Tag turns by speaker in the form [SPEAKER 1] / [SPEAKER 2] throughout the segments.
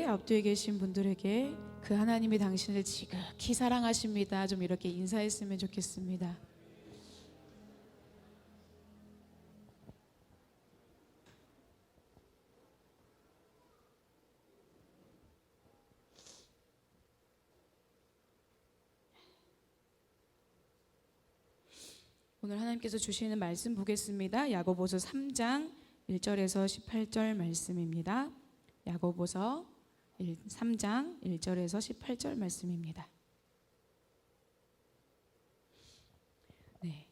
[SPEAKER 1] 앞뒤에 계신 분들에게 그 하나님이 당신을 지극히 사랑하십니다. 좀 이렇게 인사했으면 좋겠습니다. 오늘 하나님께서 주시는 말씀 보겠습니다. 야고보서 3장 1절에서 18절 말씀입니다. 야고보서 3장 1절에서 18절 말씀입니다. 네.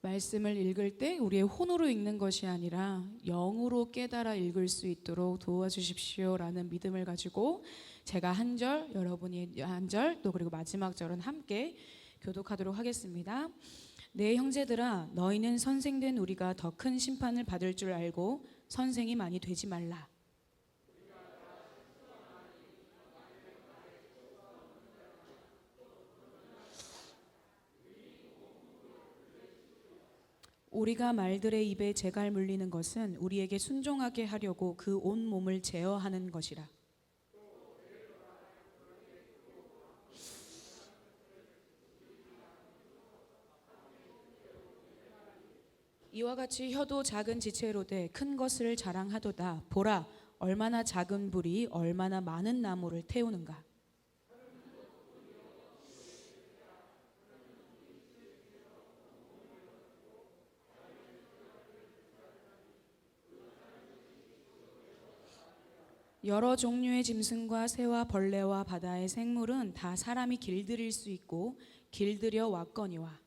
[SPEAKER 1] 말씀을 읽을 때 우리의 혼으로 읽는 것이 아니라 영으로 깨달아 읽을 수 있도록 도와주십시오라는 믿음을 가지고 제가 한 절, 여러분이 한 절, 또 그리고 마지막 절은 함께 교독하도록 하겠습니다. 내 형제들아, 너희는 선생된 우리가 더 큰 심판을 받을 줄 알고 선생이 많이 되지 말라. 우리가 말들의 입에 재갈 물리는 것은 우리에게 순종하게 하려고 그 온 몸을 제어하는 것이라. 이와 같이 혀도 작은 지체로 돼 큰 것을 자랑하도다. 보라, 얼마나 작은 불이 얼마나 많은 나무를 태우는가. 여러 종류의 짐승과 새와 벌레와 바다의 생물은 다 사람이 길들일 수 있고 길들여 왔거니와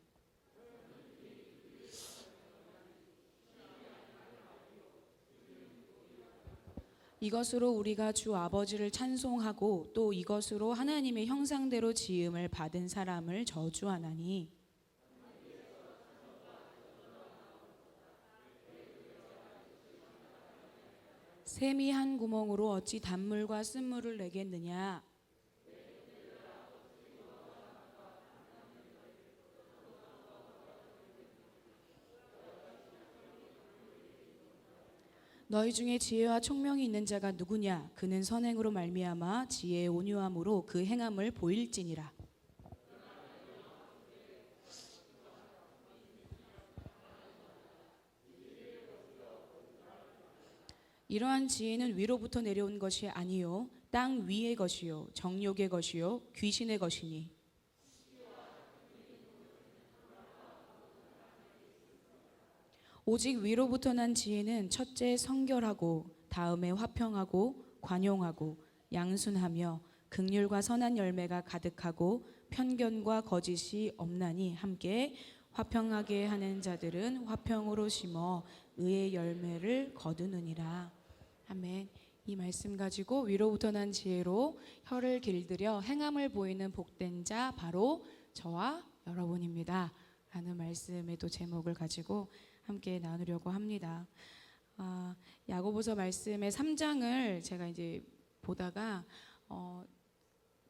[SPEAKER 1] 이것으로 우리가 주 아버지를 찬송하고 또 이것으로 하나님의 형상대로 지음을 받은 사람을 저주하나니 샘이 한 구멍으로 어찌 단물과 쓴물을 내겠느냐. 너희 중에 지혜와 총명이 있는 자가 누구냐. 그는 선행으로 말미암아 지혜의 온유함으로 그 행함을 보일지니라. 이러한 지혜는 위로부터 내려온 것이 아니요 땅 위의 것이요 정욕의 것이요 귀신의 것이니 오직 위로부터 난 지혜는 첫째 성결하고 다음에 화평하고 관용하고 양순하며 긍휼과 선한 열매가 가득하고 편견과 거짓이 없나니 함께 화평하게 하는 자들은 화평으로 심어 의의 열매를 거두느니라. 아멘. 이 말씀 가지고 위로부터 난 지혜로 혀를 길들여 행함을 보이는 복된 자 바로 저와 여러분입니다. 라는 말씀의 또 제목을 가지고 함께 나누려고 합니다. 야고보서 말씀의 3장을 제가 이제 보다가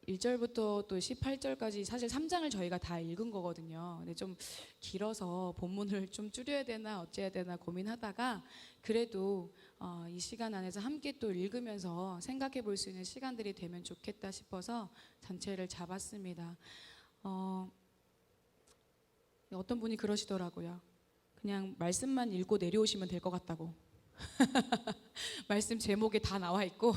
[SPEAKER 1] 1절부터 또 18절까지 사실 3장을 저희가 다 읽은 거거든요. 근데 좀 길어서 본문을 좀 줄여야 되나 어째야 되나 고민하다가 그래도 이 시간 안에서 함께 또 읽으면서 생각해 볼 수 있는 시간들이 되면 좋겠다 싶어서 전체를 잡았습니다. 어떤 분이 그러시더라고요. 그냥 말씀만 읽고 내려오시면 될 것 같다고. 말씀 제목에 다 나와 있고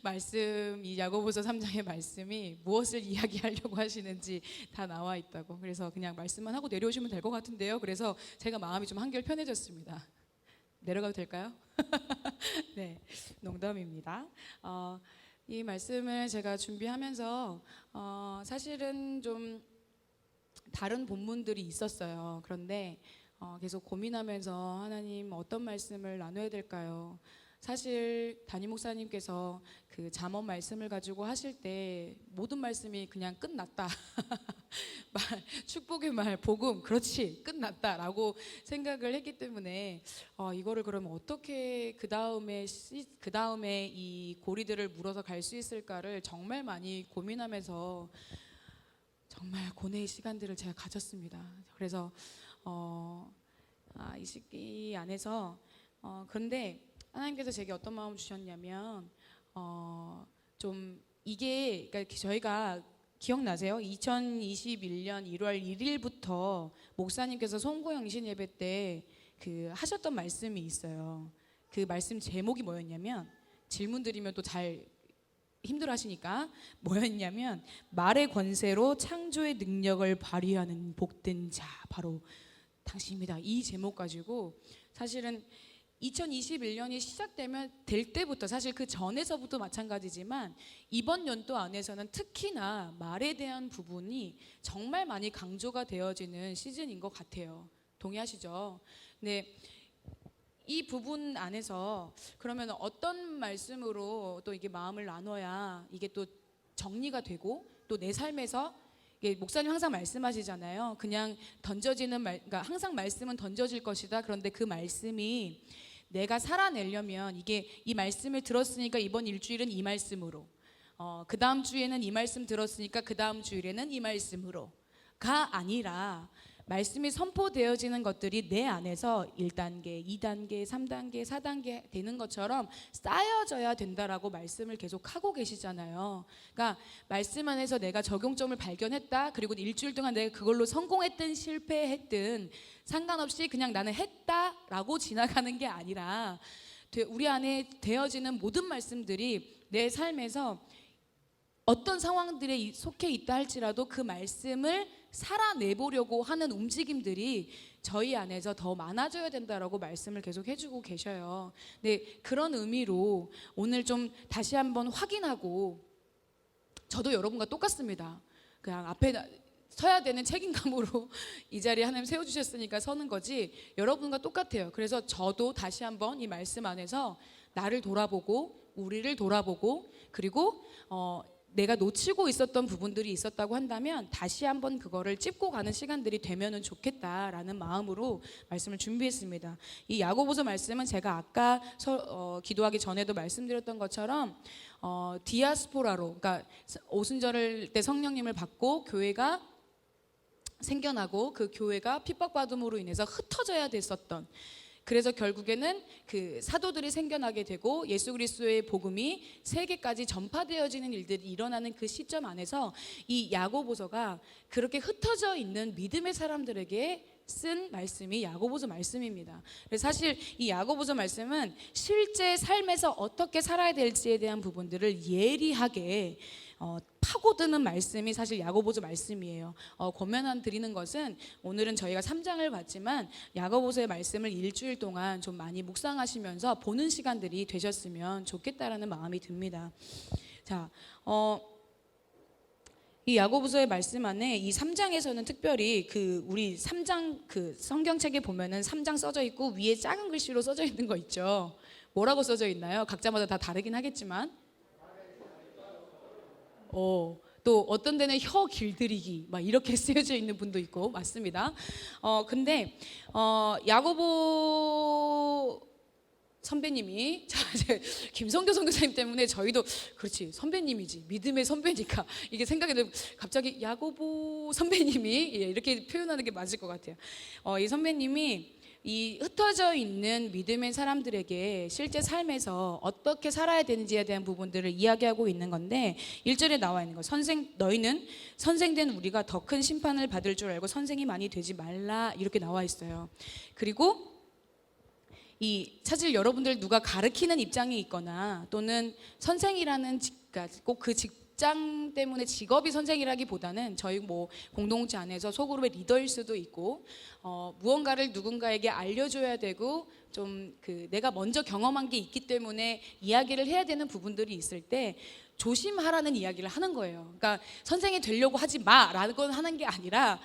[SPEAKER 1] 말씀 이 야고보서 3장의 말씀이 무엇을 이야기하려고 하시는지 다 나와 있다고. 그래서 그냥 말씀만 하고 내려오시면 될 것 같은데요. 그래서 제가 마음이 좀 한결 편해졌습니다. 내려가도 될까요? 네, 농담입니다. 이 말씀을 제가 준비하면서 사실은 좀 다른 본문들이 있었어요. 그런데 계속 고민하면서 하나님 어떤 말씀을 나눠야 될까요? 사실 담임 목사님께서 그 잠언 말씀을 가지고 하실 때 모든 말씀이 그냥 끝났다. 축복의 말, 복음, 그렇지, 끝났다라고 생각을 했기 때문에 이거를 그러면 어떻게 그 다음에 이 고리들을 물어서 갈 수 있을까를 정말 많이 고민하면서 정말 고뇌의 시간들을 제가 가졌습니다. 그래서 이 시기 안에서 그런데 하나님께서 제게 어떤 마음을 주셨냐면 좀 이게 그러니까 저희가 기억나세요? 2021년 1월 1일부터 목사님께서 송구영신 예배 때 하셨던 말씀이 있어요. 그 말씀 제목이 뭐였냐면, 질문 드리면 또 잘 힘들어 하시니까, 뭐였냐면 말의 권세로 창조의 능력을 발휘하는 복된 자 바로 당신입니다. 이 제목 가지고 사실은 2021년이 시작되면 될 때부터, 사실 그 전에서부터 마찬가지지만 이번 연도 안에서는 특히나 말에 대한 부분이 정말 많이 강조가 되어지는 시즌인 것 같아요. 동의하시죠? 네. 이 부분 안에서 그러면 어떤 말씀으로 또 이게 마음을 나눠야 이게 또 정리가 되고 또 내 삶에서, 목사님 항상 말씀하시잖아요. 그냥 던져지는 그러니까 항상 말씀은 던져질 것이다. 그런데 그 말씀이 내가 살아내려면 이 말씀을 들었으니까 이번 일주일은 이 말씀으로, 그 다음 주에는 이 말씀 들었으니까 그 다음 주일에는 이 말씀으로가 아니라, 말씀이 선포되어지는 것들이 내 안에서 1단계, 2단계, 3단계, 4단계 되는 것처럼 쌓여져야 된다라고 말씀을 계속 하고 계시잖아요. 그러니까 말씀 안에서 내가 적용점을 발견했다, 그리고 일주일 동안 내가 그걸로 성공했든 실패했든 상관없이 그냥 나는 했다라고 지나가는 게 아니라, 우리 안에 되어지는 모든 말씀들이 내 삶에서 어떤 상황들에 속해 있다 할지라도 그 말씀을 살아내보려고 하는 움직임들이 저희 안에서 더 많아져야 된다라고 말씀을 계속 해주고 계셔요. 네, 그런 의미로 오늘 좀 다시 한번 확인하고, 저도 여러분과 똑같습니다. 그냥 앞에 서야 되는 책임감으로 이 자리에 하나님 세워주셨으니까 서는 거지, 여러분과 똑같아요. 그래서 저도 다시 한번 이 말씀 안에서 나를 돌아보고 우리를 돌아보고, 그리고 내가 놓치고 있었던 부분들이 있었다고 한다면 다시 한번 그거를 찝고 가는 시간들이 되면은 좋겠다라는 마음으로 말씀을 준비했습니다. 이 야고보서 말씀은 제가 아까 기도하기 전에도 말씀드렸던 것처럼 디아스포라로, 그러니까 오순절 때 성령님을 받고 교회가 생겨나고 그 교회가 핍박받음으로 인해서 흩어져야 됐었던, 그래서 결국에는 그 사도들이 생겨나게 되고 예수 그리스도의 복음이 세계까지 전파되어지는 일들이 일어나는 그 시점 안에서 이 야고보서가 그렇게 흩어져 있는 믿음의 사람들에게 쓴 말씀이 야고보서 말씀입니다. 그래서 사실 이 야고보서 말씀은 실제 삶에서 어떻게 살아야 될지에 대한 부분들을 예리하게 파고드는 말씀이 사실 야고보서 말씀이에요. 권면 드리는 것은, 오늘은 저희가 3장을 봤지만 야고보서의 말씀을 일주일 동안 좀 많이 묵상하시면서 보는 시간들이 되셨으면 좋겠다라는 마음이 듭니다. 자, 이 야고보서의 말씀 안에 이 3장에서는 특별히 우리 3장 성경책에 보면은 3장 써져 있고 위에 작은 글씨로 써져 있는 거 있죠. 뭐라고 써져 있나요? 각자마다 다 다르긴 하겠지만, 또 어떤 데는 혀 길들이기 막 이렇게 쓰여져 있는 분도 있고, 맞습니다. 근데 야고보 선배님이, 이제 김성교 선교사님 때문에 저희도, 그렇지, 선배님이지, 믿음의 선배니까 이게 생각이 들고 갑자기 야고보 선배님이 이렇게 표현하는 게 맞을 것 같아요. 이 선배님이 이 흩어져 있는 믿음의 사람들에게 실제 삶에서 어떻게 살아야 되는지에 대한 부분들을 이야기하고 있는 건데, 1절에 나와 있는 거, 너희는 선생된 우리가 더 큰 심판을 받을 줄 알고 선생이 많이 되지 말라, 이렇게 나와 있어요. 그리고 사실 여러분들 누가 가르치는 입장이 있거나 또는 선생이라는 꼭 그 직장 때문에 직업이 선생이라기보다는 저희 공동체 안에서 소그룹의 리더일 수도 있고, 무언가를 누군가에게 알려줘야 되고 좀 내가 먼저 경험한 게 있기 때문에 이야기를 해야 되는 부분들이 있을 때 조심하라는 이야기를 하는 거예요. 그러니까 선생이 되려고 하지 마라고 하는 게 아니라,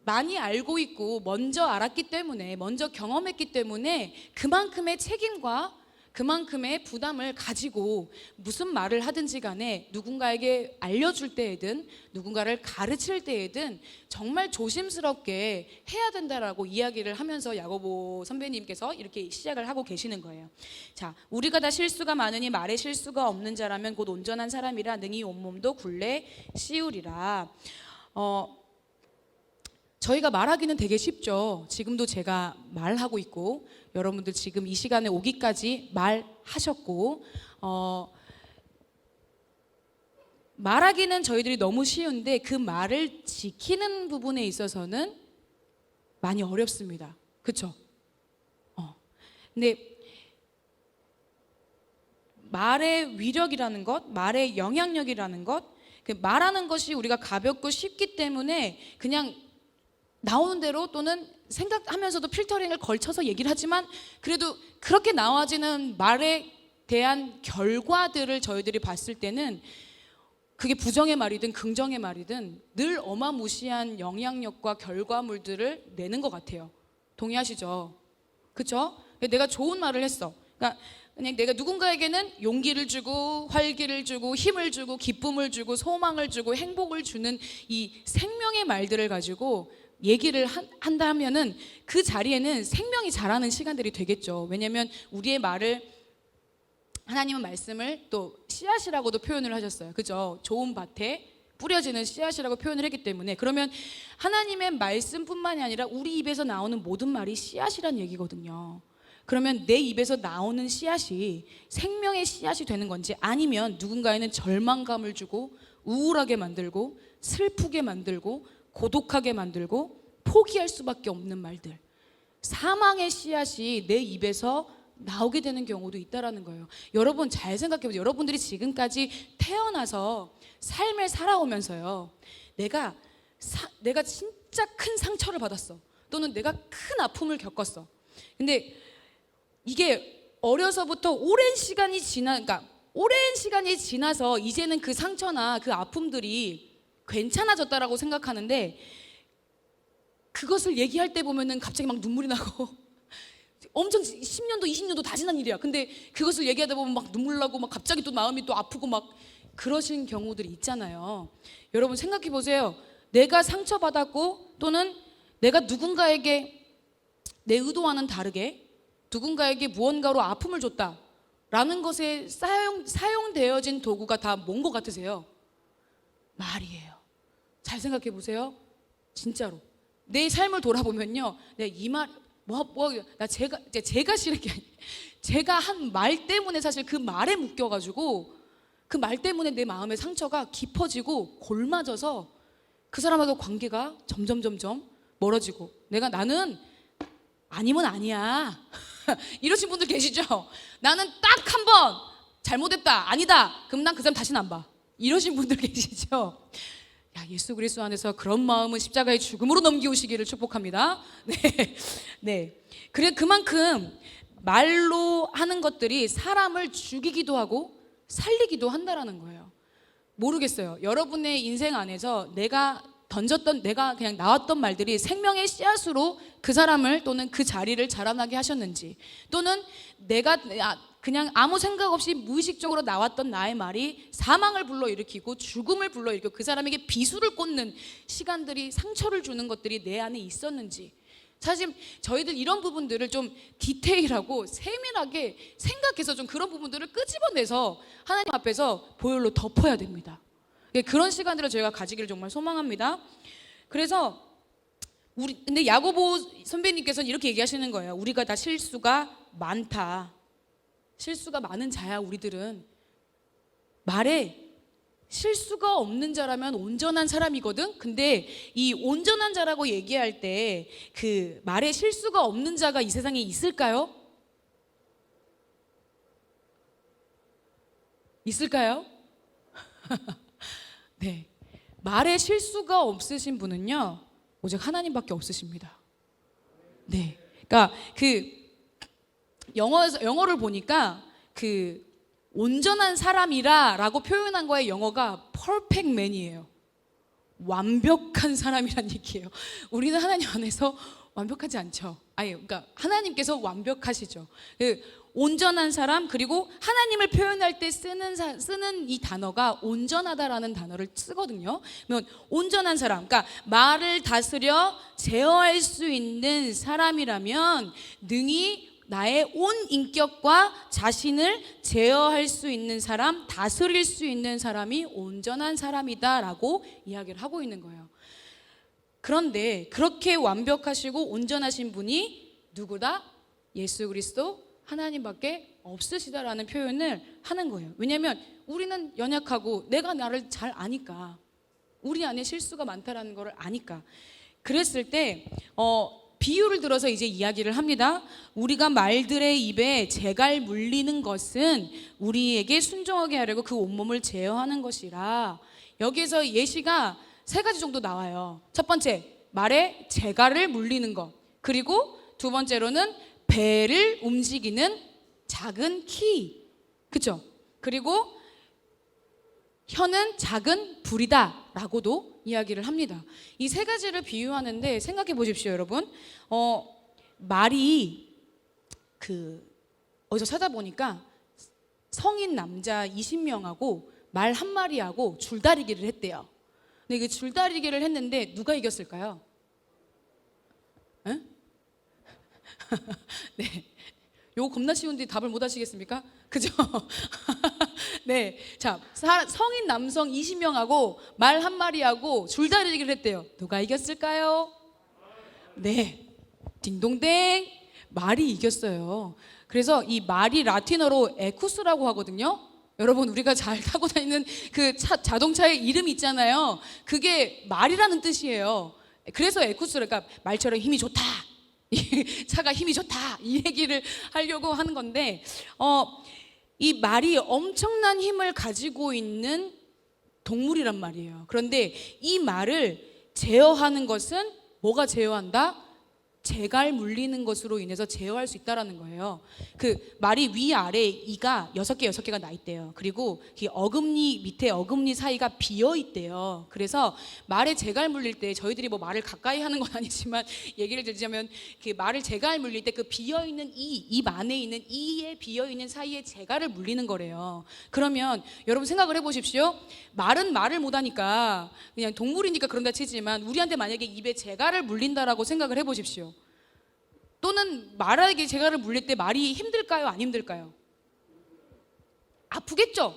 [SPEAKER 1] 많이 알고 있고 먼저 알았기 때문에, 먼저 경험했기 때문에 그만큼의 책임과 그만큼의 부담을 가지고 무슨 말을 하든지 간에 누군가에게 알려줄 때에든 누군가를 가르칠 때에든 정말 조심스럽게 해야 된다라고 이야기를 하면서 야고보 선배님께서 이렇게 시작을 하고 계시는 거예요. 자, 우리가 다 실수가 많으니 말에 실수가 없는 자라면 곧 온전한 사람이라 능히 온몸도 굴레 씌우리라. 저희가 말하기는 되게 쉽죠. 지금도 제가 말하고 있고 여러분들 지금 이 시간에 오기까지 말하셨고 말하기는 저희들이 너무 쉬운데 그 말을 지키는 부분에 있어서는 많이 어렵습니다. 그렇죠? 근데 말의 위력이라는 것, 말의 영향력이라는 것, 말하는 것이 우리가 가볍고 쉽기 때문에 그냥 나오는 대로 또는 생각하면서도 필터링을 걸쳐서 얘기를 하지만 그래도 그렇게 나와지는 말에 대한 결과들을 저희들이 봤을 때는 그게 부정의 말이든 긍정의 말이든 늘 어마무시한 영향력과 결과물들을 내는 것 같아요. 동의하시죠? 그렇죠? 내가 좋은 말을 했어. 그러니까 그냥 내가 누군가에게는 용기를 주고 활기를 주고 힘을 주고 기쁨을 주고 소망을 주고 행복을 주는 이 생명의 말들을 가지고 얘기를 한다면은 그 자리에는 생명이 자라는 시간들이 되겠죠. 왜냐하면 우리의 말을 하나님은 말씀을 또 씨앗이라고도 표현을 하셨어요. 그죠? 좋은 밭에 뿌려지는 씨앗이라고 표현을 했기 때문에 그러면 하나님의 말씀뿐만이 아니라 우리 입에서 나오는 모든 말이 씨앗이란 얘기거든요. 그러면 내 입에서 나오는 씨앗이 생명의 씨앗이 되는 건지 아니면 누군가에는 절망감을 주고 우울하게 만들고 슬프게 만들고 고독하게 만들고 포기할 수밖에 없는 말들, 사망의 씨앗이 내 입에서 나오게 되는 경우도 있다라는 거예요. 여러분 잘 생각해 보세요. 여러분들이 지금까지 태어나서 삶을 살아오면서요, 내가 진짜 큰 상처를 받았어, 또는 내가 큰 아픔을 겪었어. 근데 이게 어려서부터 오랜 시간이 지나서 이제는 그 상처나 그 아픔들이 괜찮아졌다라고 생각하는데 그것을 얘기할 때 보면은 갑자기 막 눈물이 나고 엄청 10년도 20년도 다 지난 일이야. 근데 그것을 얘기하다 보면 막 눈물 나고 막 갑자기 또 마음이 또 아프고 막 그러신 경우들이 있잖아요. 여러분 생각해 보세요. 내가 상처받았고 또는 내가 누군가에게 내 의도와는 다르게 누군가에게 무언가로 아픔을 줬다라는 것에 사용되어진 도구가 다 뭔 것 같으세요? 말이에요. 잘 생각해 보세요. 진짜로 내 삶을 돌아보면요, 이 말 제가 싫은 게 아니에요. 제가 한 말 때문에 사실 그 말에 묶여가지고 그 말 때문에 내 마음의 상처가 깊어지고 골마져서 그 사람하고 관계가 점점 멀어지고 나는 아니면 아니야 이러신 분들 계시죠? 나는 딱 한 번 잘못했다, 아니다, 그럼 난 그 사람 다시는 안 봐, 이러신 분들 계시죠? 야, 예수 그리스도 안에서 그런 마음은 십자가의 죽음으로 넘기우시기를 축복합니다. 네. 그래, 그만큼 말로 하는 것들이 사람을 죽이기도 하고 살리기도 한다라는 거예요. 모르겠어요. 여러분의 인생 안에서 내가 그냥 나왔던 말들이 생명의 씨앗으로 그 사람을 또는 그 자리를 자라나게 하셨는지, 또는 내가 그냥 아무 생각 없이 무의식적으로 나왔던 나의 말이 사망을 불러일으키고 죽음을 불러일으키고 그 사람에게 비수를 꽂는 시간들이, 상처를 주는 것들이 내 안에 있었는지. 사실 저희들 이런 부분들을 좀 디테일하고 세밀하게 생각해서 좀 그런 부분들을 끄집어내서 하나님 앞에서 보혈로 덮어야 됩니다. 그런 시간들을 저희가 가지기를 정말 소망합니다. 그래서 근데 야고보 선배님께서는 이렇게 얘기하시는 거예요. 우리가 다 실수가 많다. 실수가 많은 자야. 우리들은 말에 실수가 없는 자라면 온전한 사람이거든. 근데 이 온전한 자라고 얘기할 때 그 말에 실수가 없는 자가 이 세상에 있을까요? 있을까요? 네. 말에 실수가 없으신 분은요, 오직 하나님밖에 없으십니다. 네. 그러니까 영어를 보니까 온전한 사람이라라고 표현한 거의 영어가 perfect man이에요. 완벽한 사람이란 얘기예요. 우리는 하나님 안에서 완벽하지 않죠. 그러니까 하나님께서 완벽하시죠. 온전한 사람, 그리고 하나님을 표현할 때 쓰는 이 단어가 온전하다라는 단어를 쓰거든요. 그러면 온전한 사람, 그러니까 말을 다스려 제어할 수 있는 사람이라면 능히 나의 온 인격과 자신을 제어할 수 있는 사람, 다스릴 수 있는 사람이 온전한 사람이다라고 이야기를 하고 있는 거예요. 그런데 그렇게 완벽하시고 온전하신 분이 누구다? 예수 그리스도 하나님밖에 없으시다라는 표현을 하는 거예요. 왜냐하면 우리는 연약하고 내가 나를 잘 아니까, 우리 안에 실수가 많다라는 걸 아니까. 그랬을 때 비유를 들어서 이제 이야기를 합니다. 우리가 말들의 입에 재갈 물리는 것은 우리에게 순종하게 하려고 그 온몸을 제어하는 것이라. 여기에서 예시가 3가지 정도 나와요. 첫 번째, 말에 재갈을 물리는 것. 그리고 두 번째로는 배를 움직이는 작은 키. 그렇죠? 그리고 혀는 작은 불이다 라고도 이야기를 합니다. 이 3가지를 비유하는데 생각해 보십시오, 여러분. 말이 어디서 찾아보니까 성인 남자 20명하고 말 한 마리하고 줄다리기를 했대요. 근데 그 줄다리기를 했는데 누가 이겼을까요? 네. 요거 겁나 쉬운데 답을 못 하시겠습니까? 그죠? 네. 자, 성인 남성 20명하고 말 한 마리하고 줄다리기를 했대요. 누가 이겼을까요? 네. 딩동댕. 말이 이겼어요. 그래서 이 말이 라틴어로 에쿠스라고 하거든요. 여러분, 우리가 잘 타고 다니는 그 자동차의 이름 있잖아요. 그게 말이라는 뜻이에요. 그래서 에쿠스, 그러니까 말처럼 힘이 좋다. 차가 힘이 좋다. 이 얘기를 하려고 하는 건데, 이 말이 엄청난 힘을 가지고 있는 동물이란 말이에요. 그런데 이 말을 제어하는 것은 뭐가 제어한다? 재갈 물리는 것으로 인해서 제어할 수 있다라는 거예요. 그 말이 위아래 이가 6개가 나 있대요. 그리고 이 어금니 밑에 어금니 사이가 비어 있대요. 그래서 말에 재갈 물릴 때 저희들이 뭐 말을 가까이 하는 건 아니지만 얘기를 드리자면 그 말을 재갈 물릴 때 그 비어 있는 입 안에 있는 이에 비어 있는 사이에 재갈을 물리는 거래요. 그러면 여러분 생각을 해보십시오. 말은 말을 못하니까 그냥 동물이니까 그런다 치지만 우리한테 만약에 입에 재갈을 물린다라고 생각을 해보십시오. 또는 말에게 재갈을 물릴 때 말이 힘들까요? 안 힘들까요? 아프겠죠?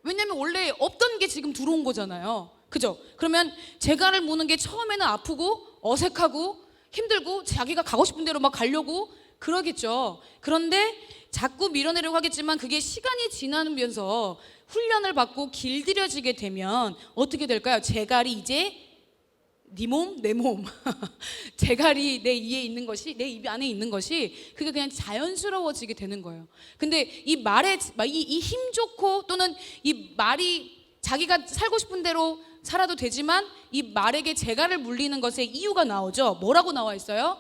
[SPEAKER 1] 왜냐면 원래 없던 게 지금 들어온 거잖아요. 그죠? 그러면 재갈을 무는 게 처음에는 아프고 어색하고 힘들고 자기가 가고 싶은 대로 막 가려고 그러겠죠. 그런데 자꾸 밀어내려고 하겠지만 그게 시간이 지나면서 훈련을 받고 길들여지게 되면 어떻게 될까요? 재갈이 이제 네 몸, 내 몸. 재갈이 내 이에 있는 것이, 내 입 안에 있는 것이 그게 그냥 자연스러워지게 되는 거예요. 근데 이 말에 이 힘 좋고 또는 이 말이 자기가 살고 싶은 대로 살아도 되지만 이 말에게 재갈을 물리는 것에 이유가 나오죠. 뭐라고 나와 있어요?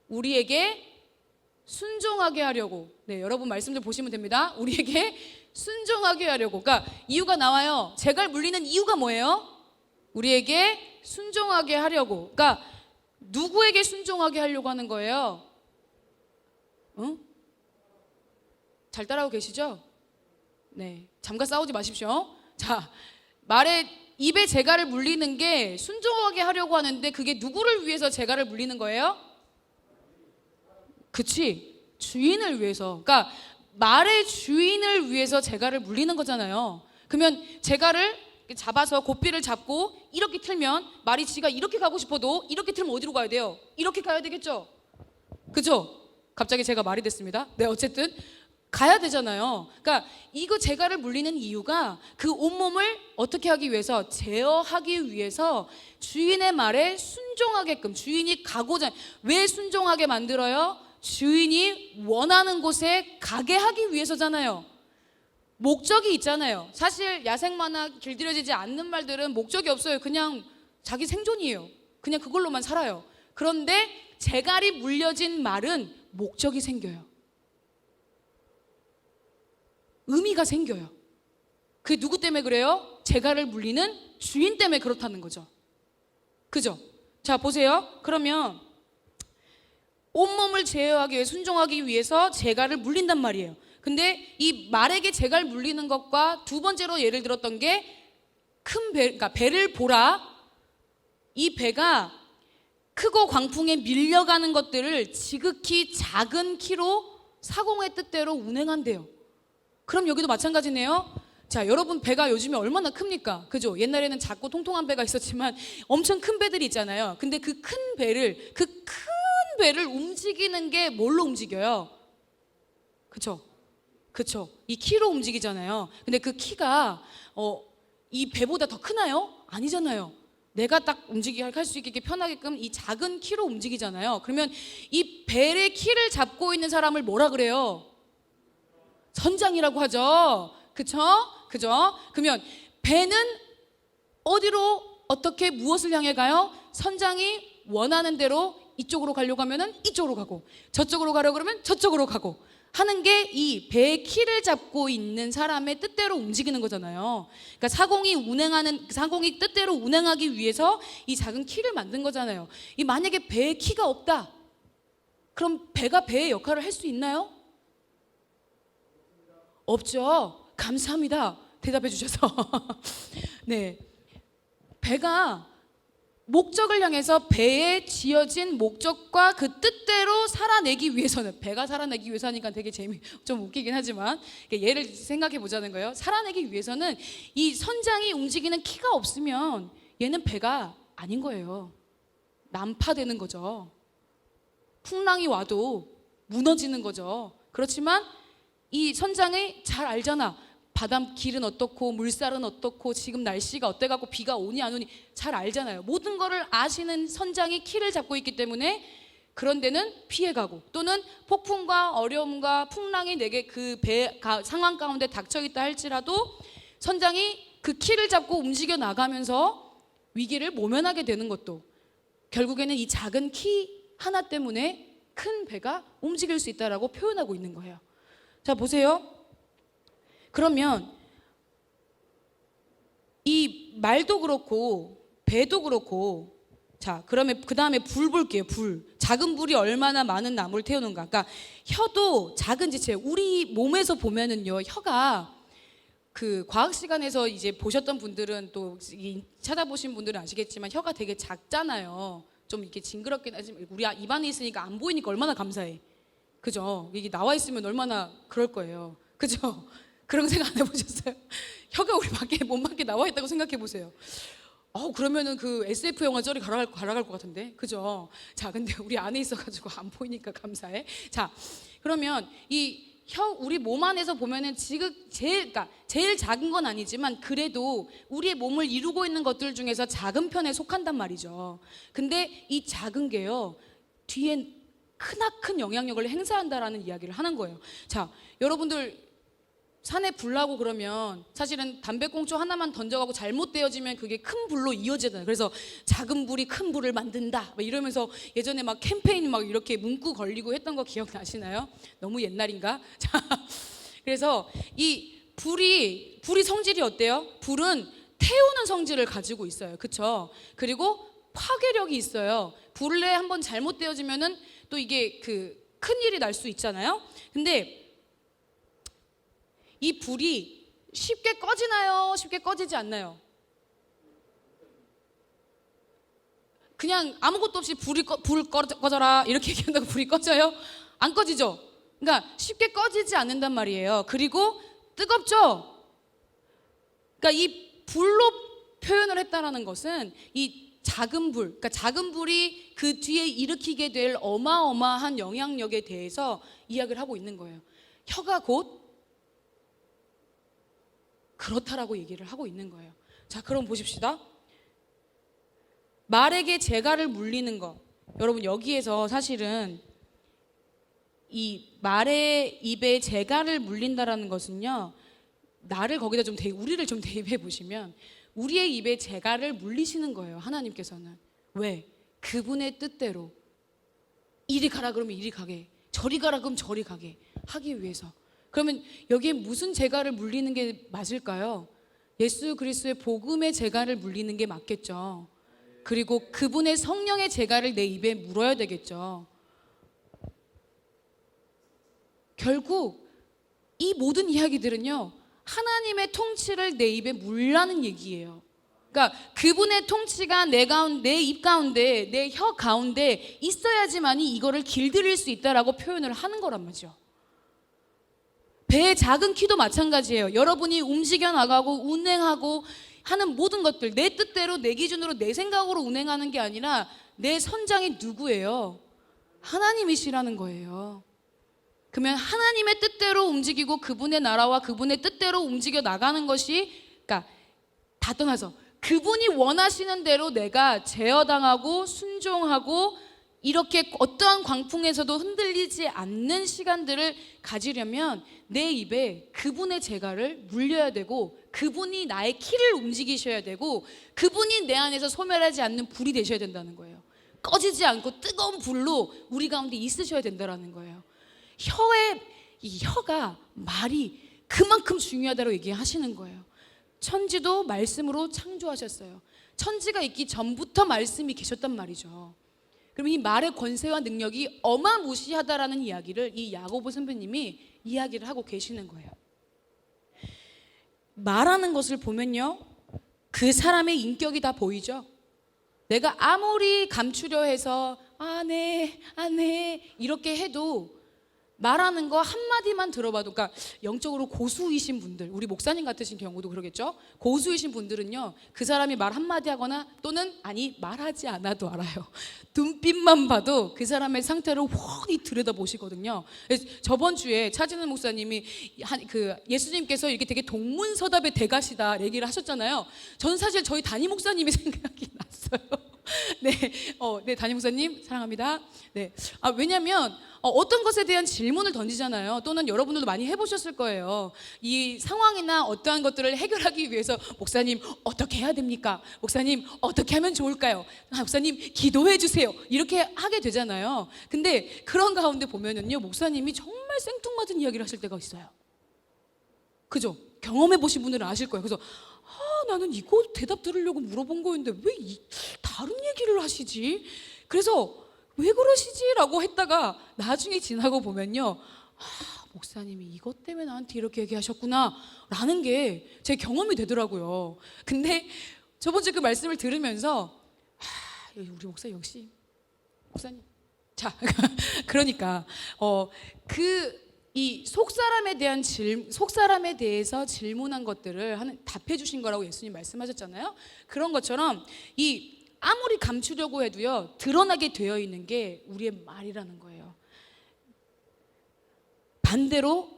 [SPEAKER 1] 우리에게 순종하게 하려고. 네, 여러분 말씀 좀 보시면 됩니다. 우리에게 순종하게 하려고. 그러니까 이유가 나와요. 재갈 물리는 이유가 뭐예요? 우리에게 순종하게 하려고. 그러니까 누구에게 순종하게 하려고 하는 거예요? 응? 잘 따라오고 계시죠? 네, 잠깐 싸우지 마십시오. 자, 말에 입에 재갈을 물리는 게 순종하게 하려고 하는데 그게 누구를 위해서 재갈을 물리는 거예요? 그치? 주인을 위해서. 그러니까 말의 주인을 위해서 재갈을 물리는 거잖아요. 그러면 재갈을 잡아서 고삐를 잡고 이렇게 틀면 말이 지가 이렇게 가고 싶어도 이렇게 틀면 어디로 가야 돼요? 이렇게 가야 되겠죠? 그죠? 갑자기 제가 말이 됐습니다. 네, 어쨌든 가야 되잖아요. 그러니까 이거 재갈을 물리는 이유가 그 온몸을 어떻게 하기 위해서, 제어하기 위해서 주인의 말에 순종하게끔, 주인이 가고자. 왜 순종하게 만들어요? 주인이 원하는 곳에 가게 하기 위해서잖아요. 목적이 있잖아요. 사실 야생마나 길들여지지 않는 말들은 목적이 없어요. 그냥 자기 생존이에요. 그냥 그걸로만 살아요. 그런데 재갈이 물려진 말은 목적이 생겨요. 의미가 생겨요. 그게 누구 때문에 그래요? 재갈을 물리는 주인 때문에 그렇다는 거죠. 그죠? 자, 보세요. 그러면 온몸을 제어하기 위해, 순종하기 위해서 재갈을 물린단 말이에요. 근데 이 말에게 재갈 물리는 것과 두 번째로 예를 들었던 게 큰 배, 그러니까 배를 보라. 이 배가 크고 광풍에 밀려가는 것들을 지극히 작은 키로 사공의 뜻대로 운행한대요. 그럼 여기도 마찬가지네요. 자, 여러분 배가 요즘에 얼마나 큽니까? 그죠? 옛날에는 작고 통통한 배가 있었지만 엄청 큰 배들이 있잖아요. 근데 그 큰 배를 움직이는 게 뭘로 움직여요? 그쵸? 그쵸? 이 키로 움직이잖아요. 근데 그 키가 이 배보다 더 크나요? 아니잖아요. 내가 딱 할 수 있게 편하게끔 이 작은 키로 움직이잖아요. 그러면 이 배의 키를 잡고 있는 사람을 뭐라 그래요? 선장이라고 하죠. 그쵸? 그죠? 그러면 배는 어디로 어떻게 무엇을 향해 가요? 선장이 원하는 대로 이쪽으로 가려고 하면은 이쪽으로 가고, 저쪽으로 가려고 그러면 저쪽으로 가고 하는 게 이 배의 키를 잡고 있는 사람의 뜻대로 움직이는 거잖아요. 그러니까 사공이 뜻대로 운행하기 위해서 이 작은 키를 만든 거잖아요. 이 만약에 배의 키가 없다, 그럼 배가 배의 역할을 할 수 있나요? 없죠. 감사합니다. 대답해 주셔서. 네. 배가 목적을 향해서 배에 지어진 목적과 그 뜻대로 살아내기 위해서는, 배가 살아내기 위해서 하니까 되게 좀 웃기긴 하지만 예를 생각해 보자는 거예요. 살아내기 위해서는 이 선장이 움직이는 키가 없으면 얘는 배가 아닌 거예요. 난파되는 거죠. 풍랑이 와도 무너지는 거죠. 그렇지만 이 선장이 잘 알잖아. 바닷길은 어떻고 물살은 어떻고 지금 날씨가 어때갖고 비가 오니 안 오니 잘 알잖아요. 모든 거를 아시는 선장이 키를 잡고 있기 때문에 그런 데는 피해가고, 또는 폭풍과 어려움과 풍랑이 내게 그 배 상황 가운데 닥쳐있다 할지라도 선장이 그 키를 잡고 움직여 나가면서 위기를 모면하게 되는 것도 결국에는 이 작은 키 하나 때문에 큰 배가 움직일 수 있다라고 표현하고 있는 거예요. 자, 보세요. 그러면 이 말도 그렇고 배도 그렇고, 자, 그러면 그 다음에 불 볼게요. 작은 불이 얼마나 많은 나무를 태우는가. 그러니까 혀도 작은 지체, 우리 몸에서 보면은요, 혀가 그 과학 시간에서 이제 보셨던 분들은 또 찾아보신 분들은 아시겠지만 혀가 되게 작잖아요. 좀 이렇게 징그럽긴 하지만 우리 입안에 있으니까 안 보이니까 얼마나 감사해. 그죠? 이게 나와 있으면 얼마나 그럴 거예요. 그죠? 그런 거 생각 안 해보셨어요? 혀가 우리 몸 밖에 나와 있다고 생각해 보세요. 그러면은 그 SF 영화 저리 갈아갈 것 같은데, 그죠? 자, 근데 우리 안에 있어가지고 안 보이니까 감사해. 자, 그러면 우리 몸 안에서 보면은 그러니까 제일 작은 건 아니지만 그래도 우리의 몸을 이루고 있는 것들 중에서 작은 편에 속한단 말이죠. 근데 이 작은 게요, 뒤엔 크나큰 영향력을 행사한다라는 이야기를 하는 거예요. 자, 여러분들 산에 불 나고 그러면 사실은 담배꽁초 하나만 던져가고 잘못되어지면 그게 큰 불로 이어지잖아요. 그래서 작은 불이 큰 불을 만든다 막 이러면서 예전에 막 캠페인 막 이렇게 문구 걸리고 했던 거 기억나시나요? 너무 옛날인가? 자, 그래서 이 불이 성질이 어때요? 불은 태우는 성질을 가지고 있어요. 그렇죠? 그리고 파괴력이 있어요. 불에 한번 잘못되어지면은 또 이게 큰 일이 날 수 있잖아요. 근데 이 불이 쉽게 꺼지나요? 쉽게 꺼지지 않나요? 그냥 아무것도 없이 불 꺼져라 이렇게 얘기한다고 불이 꺼져요? 안 꺼지죠? 그러니까 쉽게 꺼지지 않는단 말이에요. 그리고 뜨겁죠? 그러니까 이 불로 표현을 했다라는 것은 이 작은 불, 그러니까 작은 불이 그 뒤에 일으키게 될 어마어마한 영향력에 대해서 이야기를 하고 있는 거예요. 혀가 곧 그렇다라고 얘기를 하고 있는 거예요. 자, 그럼 보십시다. 말에게 재갈을 물리는 것. 여러분, 여기에서 사실은 이 말의 입에 재갈을 물린다라는 것은요, 우리를 좀 대입해 보시면 우리의 입에 재갈을 물리시는 거예요. 하나님께서는. 왜? 그분의 뜻대로 이리 가라 그러면 이리 가게, 저리 가라 그러면 저리 가게 하기 위해서. 그러면 여기에 무슨 재갈을 물리는 게 맞을까요? 예수 그리스도의 복음의 재갈을 물리는 게 맞겠죠. 그리고 그분의 성령의 재갈을 내 입에 물어야 되겠죠. 결국 이 모든 이야기들은요, 하나님의 통치를 내 입에 물라는 얘기예요. 그러니까 그분의 통치가 내 입 가운데, 내 혀 가운데 있어야지만이 이거를 길들일 수 있다라고 표현을 하는 거란 말이죠. 배의 작은 키도 마찬가지예요. 여러분이 움직여 나가고 운행하고 하는 모든 것들, 내 뜻대로 내 기준으로 내 생각으로 운행하는 게 아니라 내 선장이 누구예요? 하나님이시라는 거예요. 그러면 하나님의 뜻대로 움직이고 그분의 나라와 그분의 뜻대로 움직여 나가는 것이, 그러니까 다 떠나서 그분이 원하시는 대로 내가 제어당하고 순종하고 이렇게 어떠한 광풍에서도 흔들리지 않는 시간들을 가지려면 내 입에 그분의 재갈을 물려야 되고, 그분이 나의 키를 움직이셔야 되고, 그분이 내 안에서 소멸하지 않는 불이 되셔야 된다는 거예요. 꺼지지 않고 뜨거운 불로 우리 가운데 있으셔야 된다는 거예요. 이 혀가, 말이 그만큼 중요하다고 얘기하시는 거예요. 천지도 말씀으로 창조하셨어요. 천지가 있기 전부터 말씀이 계셨단 말이죠. 그럼 이 말의 권세와 능력이 어마무시하다라는 이야기를 이 야고보 선배님이 이야기를 하고 계시는 거예요. 말하는 것을 보면요, 그 사람의 인격이 다 보이죠. 내가 아무리 감추려 해서 네 이렇게 해도 말하는 거 한마디만 들어봐도, 그러니까 영적으로 고수이신 분들, 우리 목사님 같으신 경우도 그러겠죠. 고수이신 분들은요, 그 사람이 말 한마디 하거나 또는 말하지 않아도 알아요. 눈빛만 봐도 그 사람의 상태를 훤히 들여다보시거든요. 저번 주에 차진우 목사님이 예수님께서 이렇게 되게 동문서답의 대가시다 얘기를 하셨잖아요. 저는 사실 저희 담임 목사님이 생각이 났어요. 네, 담임 목사님 사랑합니다. 네, 왜냐하면 어떤 것에 대한 질문을 던지잖아요. 또는 여러분들도 많이 해보셨을 거예요. 이 상황이나 어떠한 것들을 해결하기 위해서 목사님 어떻게 해야 됩니까? 목사님 어떻게 하면 좋을까요? 목사님 기도해 주세요. 이렇게 하게 되잖아요. 근데 그런 가운데 보면은요, 목사님이 정말 생뚱맞은 이야기를 하실 때가 있어요. 그죠? 경험해 보신 분들은 아실 거예요. 그래서 나는 이거 대답 들으려고 물어본 거였는데 왜 다른 얘기를 하시지? 그래서 왜 그러시지? 라고 했다가 나중에 지나고 보면요, 목사님이 이것 때문에 나한테 이렇게 얘기하셨구나 라는 게 제 경험이 되더라고요. 근데 저번 주에 그 말씀을 들으면서 우리 목사 역시 목사님, 자 그러니까 이 속사람에 대해서 질문한 것들을 답해 주신 거라고 예수님 말씀하셨잖아요. 그런 것처럼 아무리 감추려고 해도요, 드러나게 되어 있는 게 우리의 말이라는 거예요. 반대로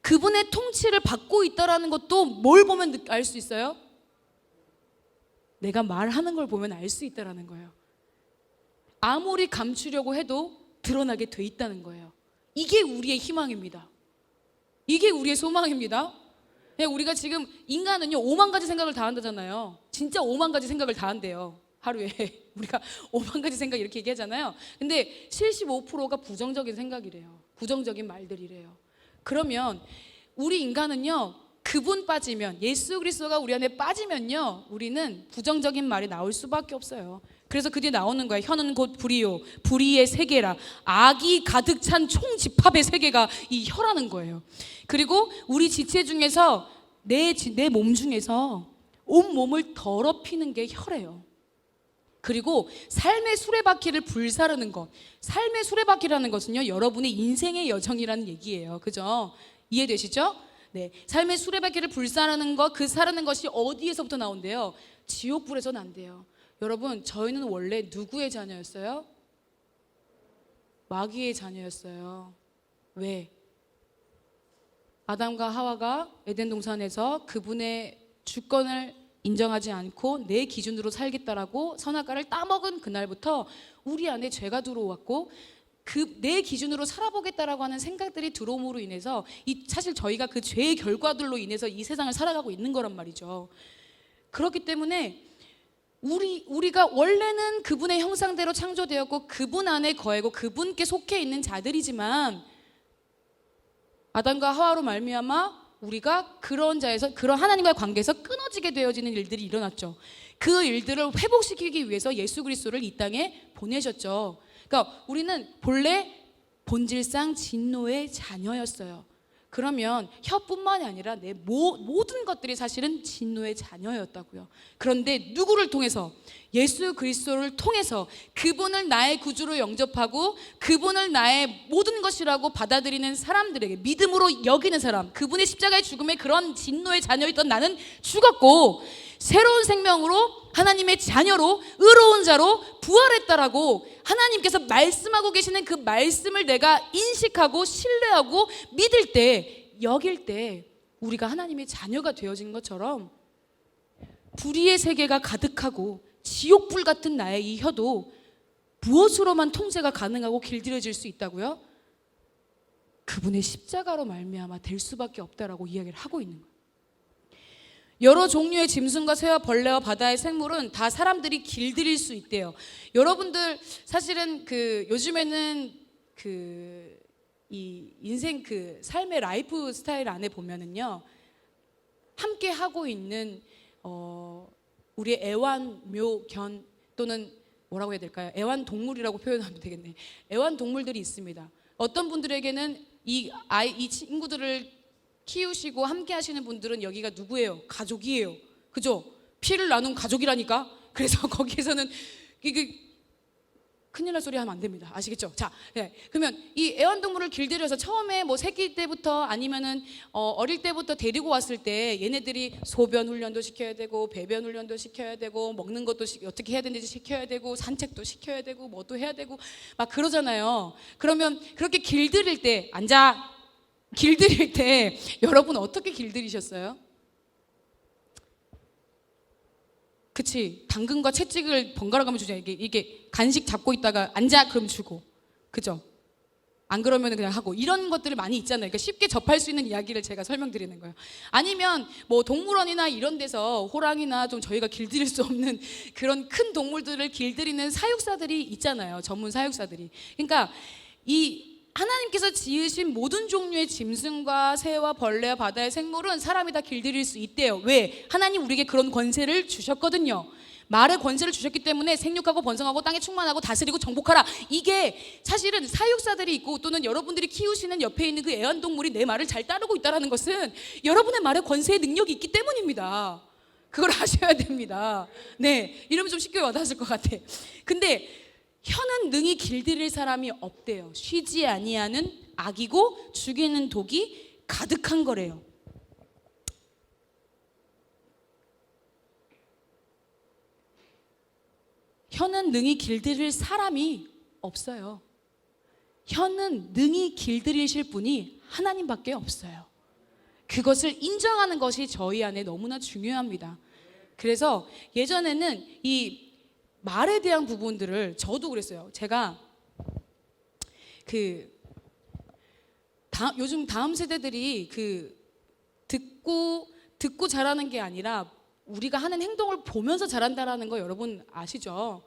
[SPEAKER 1] 그분의 통치를 받고 있다라는 것도 뭘 보면 알 수 있어요? 내가 말하는 걸 보면 알 수 있다라는 거예요. 아무리 감추려고 해도 드러나게 돼 있다는 거예요. 이게 우리의 희망입니다. 이게 우리의 소망입니다. 우리가 지금 인간은요 5만 가지 생각을 다 한다잖아요. 진짜 5만 가지 생각을 다 한대요. 하루에 우리가 5만 가지 생각 이렇게 얘기하잖아요. 근데 75%가 부정적인 생각이래요. 부정적인 말들이래요. 그러면 우리 인간은요, 그분 빠지면, 예수 그리스도가 우리 안에 빠지면요, 우리는 부정적인 말이 나올 수밖에 없어요. 그래서 그 뒤에 나오는 거예요. 혀는 곧 불이요 불의의 세계라. 악이 가득 찬 총집합의 세계가 이 혀라는 거예요. 그리고 우리 지체 중에서 내 몸 중에서 온 몸을 더럽히는 게 혀래요. 그리고 삶의 수레바퀴를 불사르는 것. 삶의 수레바퀴라는 것은요, 여러분의 인생의 여정이라는 얘기예요. 그죠? 이해되시죠? 네, 삶의 수레바퀴를 불사르는 것, 그 사르는 것이 어디에서부터 나온대요? 지옥불에서 난대요. 여러분, 저희는 원래 누구의 자녀였어요? 마귀의 자녀였어요. 왜? 아담과 하와가 에덴 동산에서 그분의 주권을 인정하지 않고 내 기준으로 살겠다라고 선악과를 따먹은 그날부터 우리 안에 죄가 들어왔고, 내 기준으로 살아보겠다라고 하는 생각들이 들어옴으로 인해서 사실 저희가 그 죄의 결과들로 인해서 이 세상을 살아가고 있는 거란 말이죠. 그렇기 때문에 우리가 원래는 그분의 형상대로 창조되었고 그분 안에 거하고 그분께 속해 있는 자들이지만, 아담과 하와로 말미암아 우리가 그런 하나님과의 관계에서 끊어지게 되어지는 일들이 일어났죠. 그 일들을 회복시키기 위해서 예수 그리스도를 이 땅에 보내셨죠. 그러니까 우리는 본래 본질상 진노의 자녀였어요. 그러면 혀뿐만이 아니라 내 모든 것들이 사실은 진노의 자녀였다고요. 그런데 누구를 통해서? 예수 그리스도를 통해서 그분을 나의 구주로 영접하고 그분을 나의 모든 것이라고 받아들이는 사람들에게, 믿음으로 여기는 사람, 그분의 십자가의 죽음에 그런 진노의 자녀였던 나는 죽었고 새로운 생명으로 하나님의 자녀로 의로운 자로 부활했다라고 하나님께서 말씀하고 계시는 그 말씀을 내가 인식하고 신뢰하고 믿을 때, 여길 때 우리가 하나님의 자녀가 되어진 것처럼 불의의 세계가 가득하고 지옥불 같은 나의 이 혀도 무엇으로만 통제가 가능하고 길들여질 수 있다고요? 그분의 십자가로 말미암아 될 수밖에 없다라고 이야기를 하고 있는 거예요. 여러 종류의 짐승과 새와 벌레와 바다의 생물은 다 사람들이 길들일 수 있대요. 여러분들 사실은 요즘에는 이 인생 삶의 라이프 스타일 안에 보면은요, 함께 하고 있는 우리의 애완묘견 또는 뭐라고 해야 될까요? 애완동물이라고 표현하면 되겠네. 애완동물들이 있습니다. 어떤 분들에게는 이 친구들을 키우시고 함께 하시는 분들은 여기가 누구예요? 가족이에요. 그죠? 피를 나눈 가족이라니까. 그래서 거기에서는 이게 큰일 날 소리 하면 안 됩니다. 아시겠죠? 자, 네. 그러면 이 애완동물을 길들여서 처음에 뭐 새끼 때부터 아니면은 어릴 때부터 데리고 왔을 때 얘네들이 소변 훈련도 시켜야 되고 배변 훈련도 시켜야 되고 먹는 것도 어떻게 해야 되는지 시켜야 되고 산책도 시켜야 되고 뭐도 해야 되고 막 그러잖아요. 그러면 그렇게 길들일 때 길들일 때 여러분 어떻게 길들이셨어요? 그치, 당근과 채찍을 번갈아 가면 주잖아요. 이게 간식 잡고 있다가 앉아 그럼 주고, 그죠? 안 그러면 그냥 하고, 이런 것들이 많이 있잖아요. 그러니까 쉽게 접할 수 있는 이야기를 제가 설명드리는 거예요. 아니면 뭐 동물원이나 이런 데서 호랑이나 좀 저희가 길들일 수 없는 그런 큰 동물들을 길들이는 사육사들이 있잖아요. 전문 사육사들이. 그러니까 이 하나님께서 지으신 모든 종류의 짐승과 새와 벌레와 바다의 생물은 사람이 다 길들일 수 있대요. 왜? 하나님 우리에게 그런 권세를 주셨거든요. 말의 권세를 주셨기 때문에 생육하고 번성하고 땅에 충만하고 다스리고 정복하라. 이게 사실은 사육사들이 있고 또는 여러분들이 키우시는 옆에 있는 그 애완동물이 내 말을 잘 따르고 있다는 것은 여러분의 말의 권세의 능력이 있기 때문입니다. 그걸 아셔야 됩니다. 네, 이러면 좀 쉽게 와닿을 것 같아. 근데 혀는 능히 길들일 사람이 없대요. 쉬지 아니하는 악이고 죽이는 독이 가득한 거래요. 혀는 능히 길들일 사람이 없어요. 혀는 능히 길들이실 분이 하나님밖에 없어요. 그것을 인정하는 것이 저희 안에 너무나 중요합니다. 그래서 예전에는 이 말에 대한 부분들을 저도 그랬어요. 제가 요즘 다음 세대들이 듣고 자라는 게 아니라 우리가 하는 행동을 보면서 자란다라는 거 여러분 아시죠?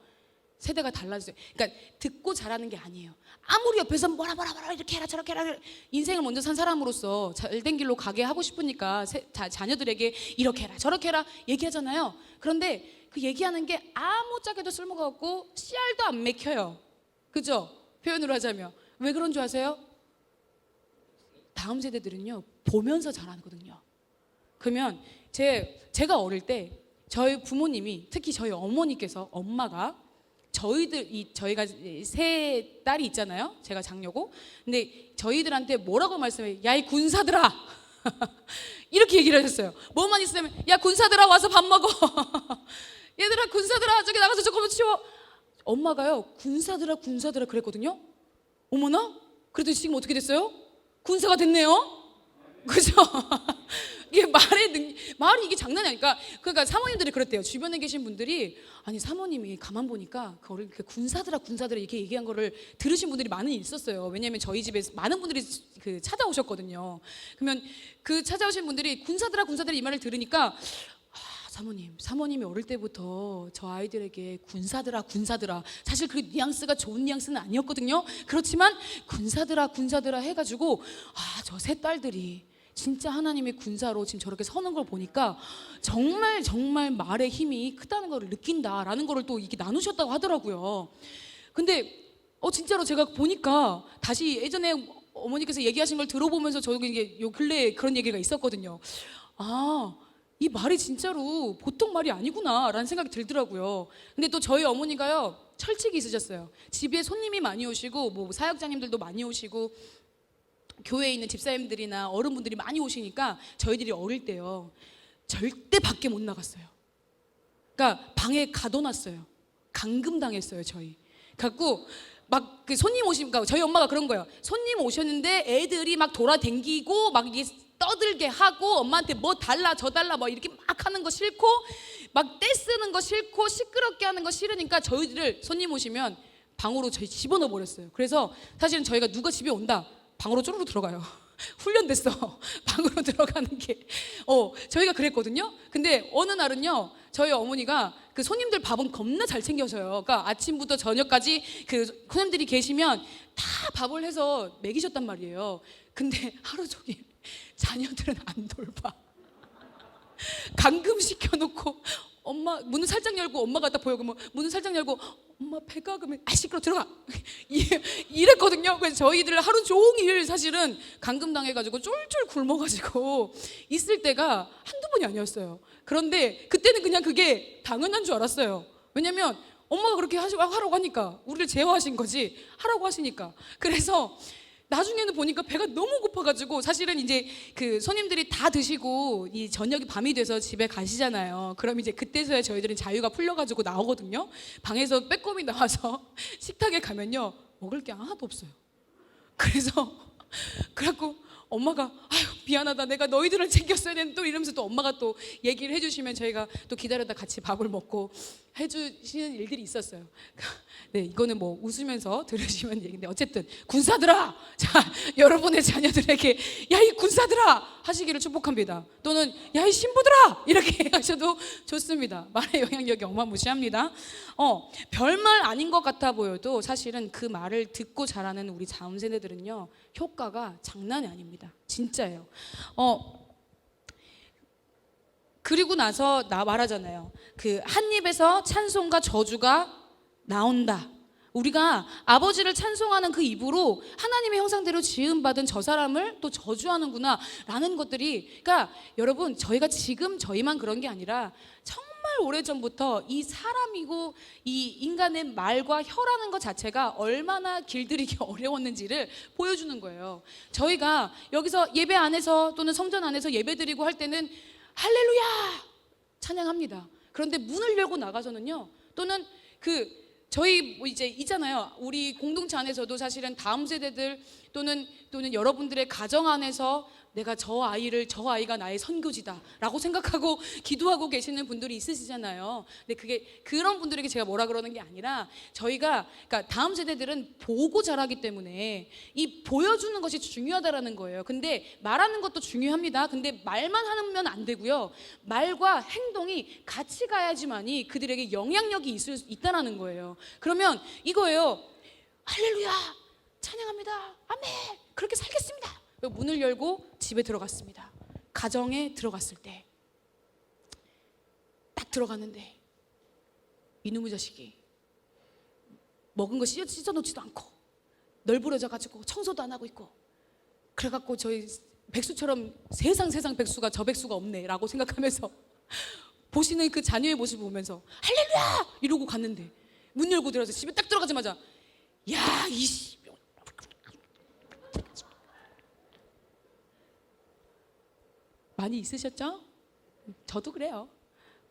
[SPEAKER 1] 세대가 달라졌어요. 그러니까 듣고 자라는 게 아니에요. 아무리 옆에서 뭐라 이렇게 해라 저렇게 해라, 인생을 먼저 산 사람으로서 잘된 길로 가게 하고 싶으니까 자녀들에게 이렇게 해라 저렇게 해라 얘기하잖아요. 그런데 그 얘기하는 게 아무짝에도 쓸모가 없고 씨알도 안 맥혀요. 그죠? 표현으로 하자면. 왜 그런 줄 아세요? 다음 세대들은요 보면서 자라거든요. 그러면 제가 어릴 때 저희 부모님이, 특히 저희 어머니께서, 엄마가 저희가 세 딸이 있잖아요. 제가 장녀고. 근데 저희들한테 뭐라고 말씀해요? 야, 이 군사들아 이렇게 얘기를 하셨어요. 뭐만 있으면 야 군사들아 와서 밥 먹어 얘들아 군사들아 저기 나가서 저거 치워. 엄마가요 군사들아 그랬거든요. 어머나? 그래도 지금 어떻게 됐어요? 군사가 됐네요. 그죠? 이게 말이 이게 장난이 아니니까. 그러니까 사모님들이 그랬대요. 주변에 계신 분들이, 아니 사모님이 가만 보니까 그걸 군사들아 이렇게 얘기한 거를 들으신 분들이 많이 있었어요. 왜냐하면 저희 집에 많은 분들이 찾아오셨거든요. 그러면 그 찾아오신 분들이 군사들아 이 말을 들으니까 사모님이 어릴 때부터 저 아이들에게 군사들아 사실 그 뉘앙스가 좋은 뉘앙스는 아니었거든요. 그렇지만 군사들아 해가지고 저 세 딸들이 진짜 하나님의 군사로 지금 저렇게 서는 걸 보니까 정말 말의 힘이 크다는 걸 느낀다라는 거를 또 이렇게 나누셨다고 하더라고요. 근데 진짜로 제가 보니까 다시 예전에 어머니께서 얘기하신 걸 들어보면서 저도 이게 요 근래에 그런 얘기가 있었거든요. 아, 이 말이 진짜로 보통 말이 아니구나라는 생각이 들더라고요. 근데 또 저희 어머니가요, 철칙이 있으셨어요. 집에 손님이 많이 오시고 뭐 사역자님들도 많이 오시고 교회에 있는 집사님들이나 어른분들이 많이 오시니까 저희들이 어릴 때요, 절대 밖에 못 나갔어요. 그러니까 방에 가둬놨어요. 감금당했어요, 저희. 갖고 막 그 손님 오시니까 저희 엄마가 그런 거예요. 손님 오셨는데 애들이 막 돌아댕기고 막 이게 떠들게 하고 엄마한테 뭐 달라 저 달라 뭐 이렇게 막 하는 거 싫고 막 떼쓰는 거 싫고 시끄럽게 하는 거 싫으니까 저희들을 손님 오시면 방으로 저희 집어넣어 버렸어요. 그래서 사실은 저희가 누가 집에 온다 방으로 쪼르르 들어가요. 훈련됐어. 방으로 들어가는 게. 저희가 그랬거든요. 근데 어느 날은요, 저희 어머니가 그 손님들 밥은 겁나 잘 챙겨서요. 그러니까 아침부터 저녁까지 그 손님들이 계시면 다 밥을 해서 먹이셨단 말이에요. 근데 하루 종일 자녀들은 안 돌봐. 감금시켜 놓고 엄마 문을 살짝 열고 엄마가 딱 보여 그러면 문을 살짝 열고 엄마 배가 그러면 시끄러 들어가 이랬거든요. 그래서 저희들 하루 종일 사실은 감금당해가지고 쫄쫄 굶어가지고 있을 때가 한두 번이 아니었어요. 그런데 그때는 그냥 그게 당연한 줄 알았어요. 왜냐면 엄마가 그렇게 하라고 하니까 우리를 제어하신 거지 하라고 하시니까. 그래서 나중에는 보니까 배가 너무 고파가지고 사실은 이제 그 손님들이 다 드시고 이 저녁이 밤이 돼서 집에 가시잖아요. 그럼 이제 그때서야 저희들은 자유가 풀려가지고 나오거든요. 방에서 빼꼼히 나와서 식탁에 가면요 먹을 게 하나도 없어요. 그래갖고 엄마가 아유 미안하다 내가 너희들을 챙겼어야 되는데 또 이러면서 또 엄마가 또 얘기를 해주시면 저희가 또 기다렸다 같이 밥을 먹고 해주시는 일들이 있었어요. 네, 이거는 뭐 웃으면서 들으시면 얘기인데 어쨌든 군사들아, 자 여러분의 자녀들에게 야 이 군사들아 하시기를 축복합니다. 또는 야 이 신부들아 이렇게 하셔도 좋습니다. 말의 영향력이 어마무시합니다. 별말 아닌 것 같아 보여도 사실은 그 말을 듣고 자라는 우리 다음 세대들은요 효과가 장난이 아닙니다. 진짜예요. 그리고 나서 나 말하잖아요. 그 한 입에서 찬송과 저주가 나온다. 우리가 아버지를 찬송하는 그 입으로 하나님의 형상대로 지음받은 저 사람을 또 저주하는구나 라는 것들이, 그러니까 여러분 저희가 지금 저희만 그런 게 아니라 정말 오래전부터 이 사람이고 이 인간의 말과 혀라는 것 자체가 얼마나 길들이기 어려웠는지를 보여주는 거예요. 저희가 여기서 예배 안에서 또는 성전 안에서 예배 드리고 할 때는 할렐루야 찬양합니다. 그런데 문을 열고 나가서는요, 또는 저희 뭐 이제 있잖아요. 우리 공동체 안에서도 사실은 다음 세대들 또는 여러분들의 가정 안에서 내가 저 아이가 나의 선교지다라고 생각하고 기도하고 계시는 분들이 있으시잖아요. 근데 그게 그런 분들에게 제가 뭐라 그러는 게 아니라 그러니까 다음 세대들은 보고 자라기 때문에 이 보여주는 것이 중요하다라는 거예요. 근데 말하는 것도 중요합니다. 근데 말만 하면 안 되고요. 말과 행동이 같이 가야지만이 그들에게 영향력이 있다라는 거예요. 그러면 이거예요. 할렐루야, 찬양합니다, 아멘, 그렇게 살겠습니다. 문을 열고 집에 들어갔습니다. 가정에 들어갔을 때 딱 들어갔는데 이놈의 자식이 먹은 거 씻어놓지도 않고 널브러져가지고 청소도 안 하고 있고, 그래갖고 저희 백수처럼 세상 백수가 저 백수가 없네 라고 생각하면서 보시는 그 자녀의 모습을 보면서 할렐루야 이러고 갔는데 문 열고 들어가서 집에 딱 들어가자마자 야 이씨 많이 있으셨죠? 저도 그래요.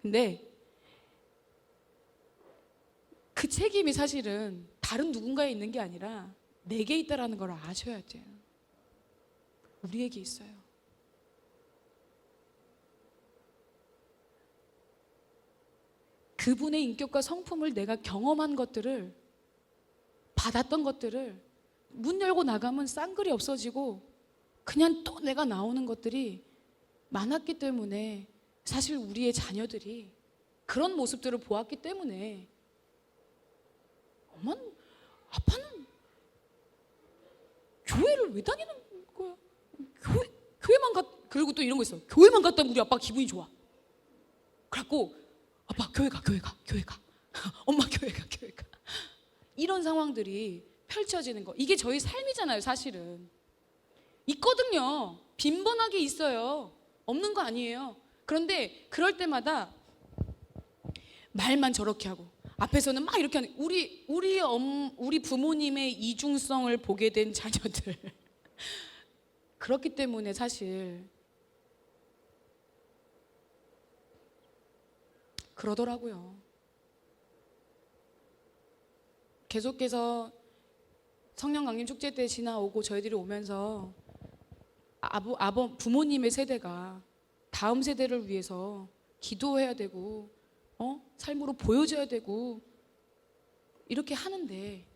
[SPEAKER 1] 근데 그 책임이 사실은 다른 누군가에 있는 게 아니라 내게 있다라는 걸 아셔야 돼요. 우리에게 있어요. 그분의 인격과 성품을 내가 경험한 것들을, 받았던 것들을 문 열고 나가면 쌍글이 없어지고 그냥 또 내가 나오는 것들이 많았기 때문에, 사실 우리의 자녀들이 그런 모습들을 보았기 때문에 아빠는 교회를 왜 다니는 거야? 교회만 그리고 또 이런 거 있어. 교회만 갔다 우리 아빠 기분이 좋아. 그래갖고 아빠 교회 가 엄마 교회 가 이런 상황들이 펼쳐지는 거, 이게 저희 삶이잖아요 사실은. 있거든요. 빈번하게 있어요. 없는 거 아니에요. 그런데 그럴 때마다 말만 저렇게 하고 앞에서는 막 이렇게 하는, 우리 부모님의 이중성을 보게 된 자녀들. 그렇기 때문에 사실 그러더라고요. 계속해서 성령 강림 축제 때 지나오고 저희들이 오면서 부모님의 세대가 다음 세대를 위해서 기도해야 되고 삶으로 보여줘야 되고 이렇게 하는데,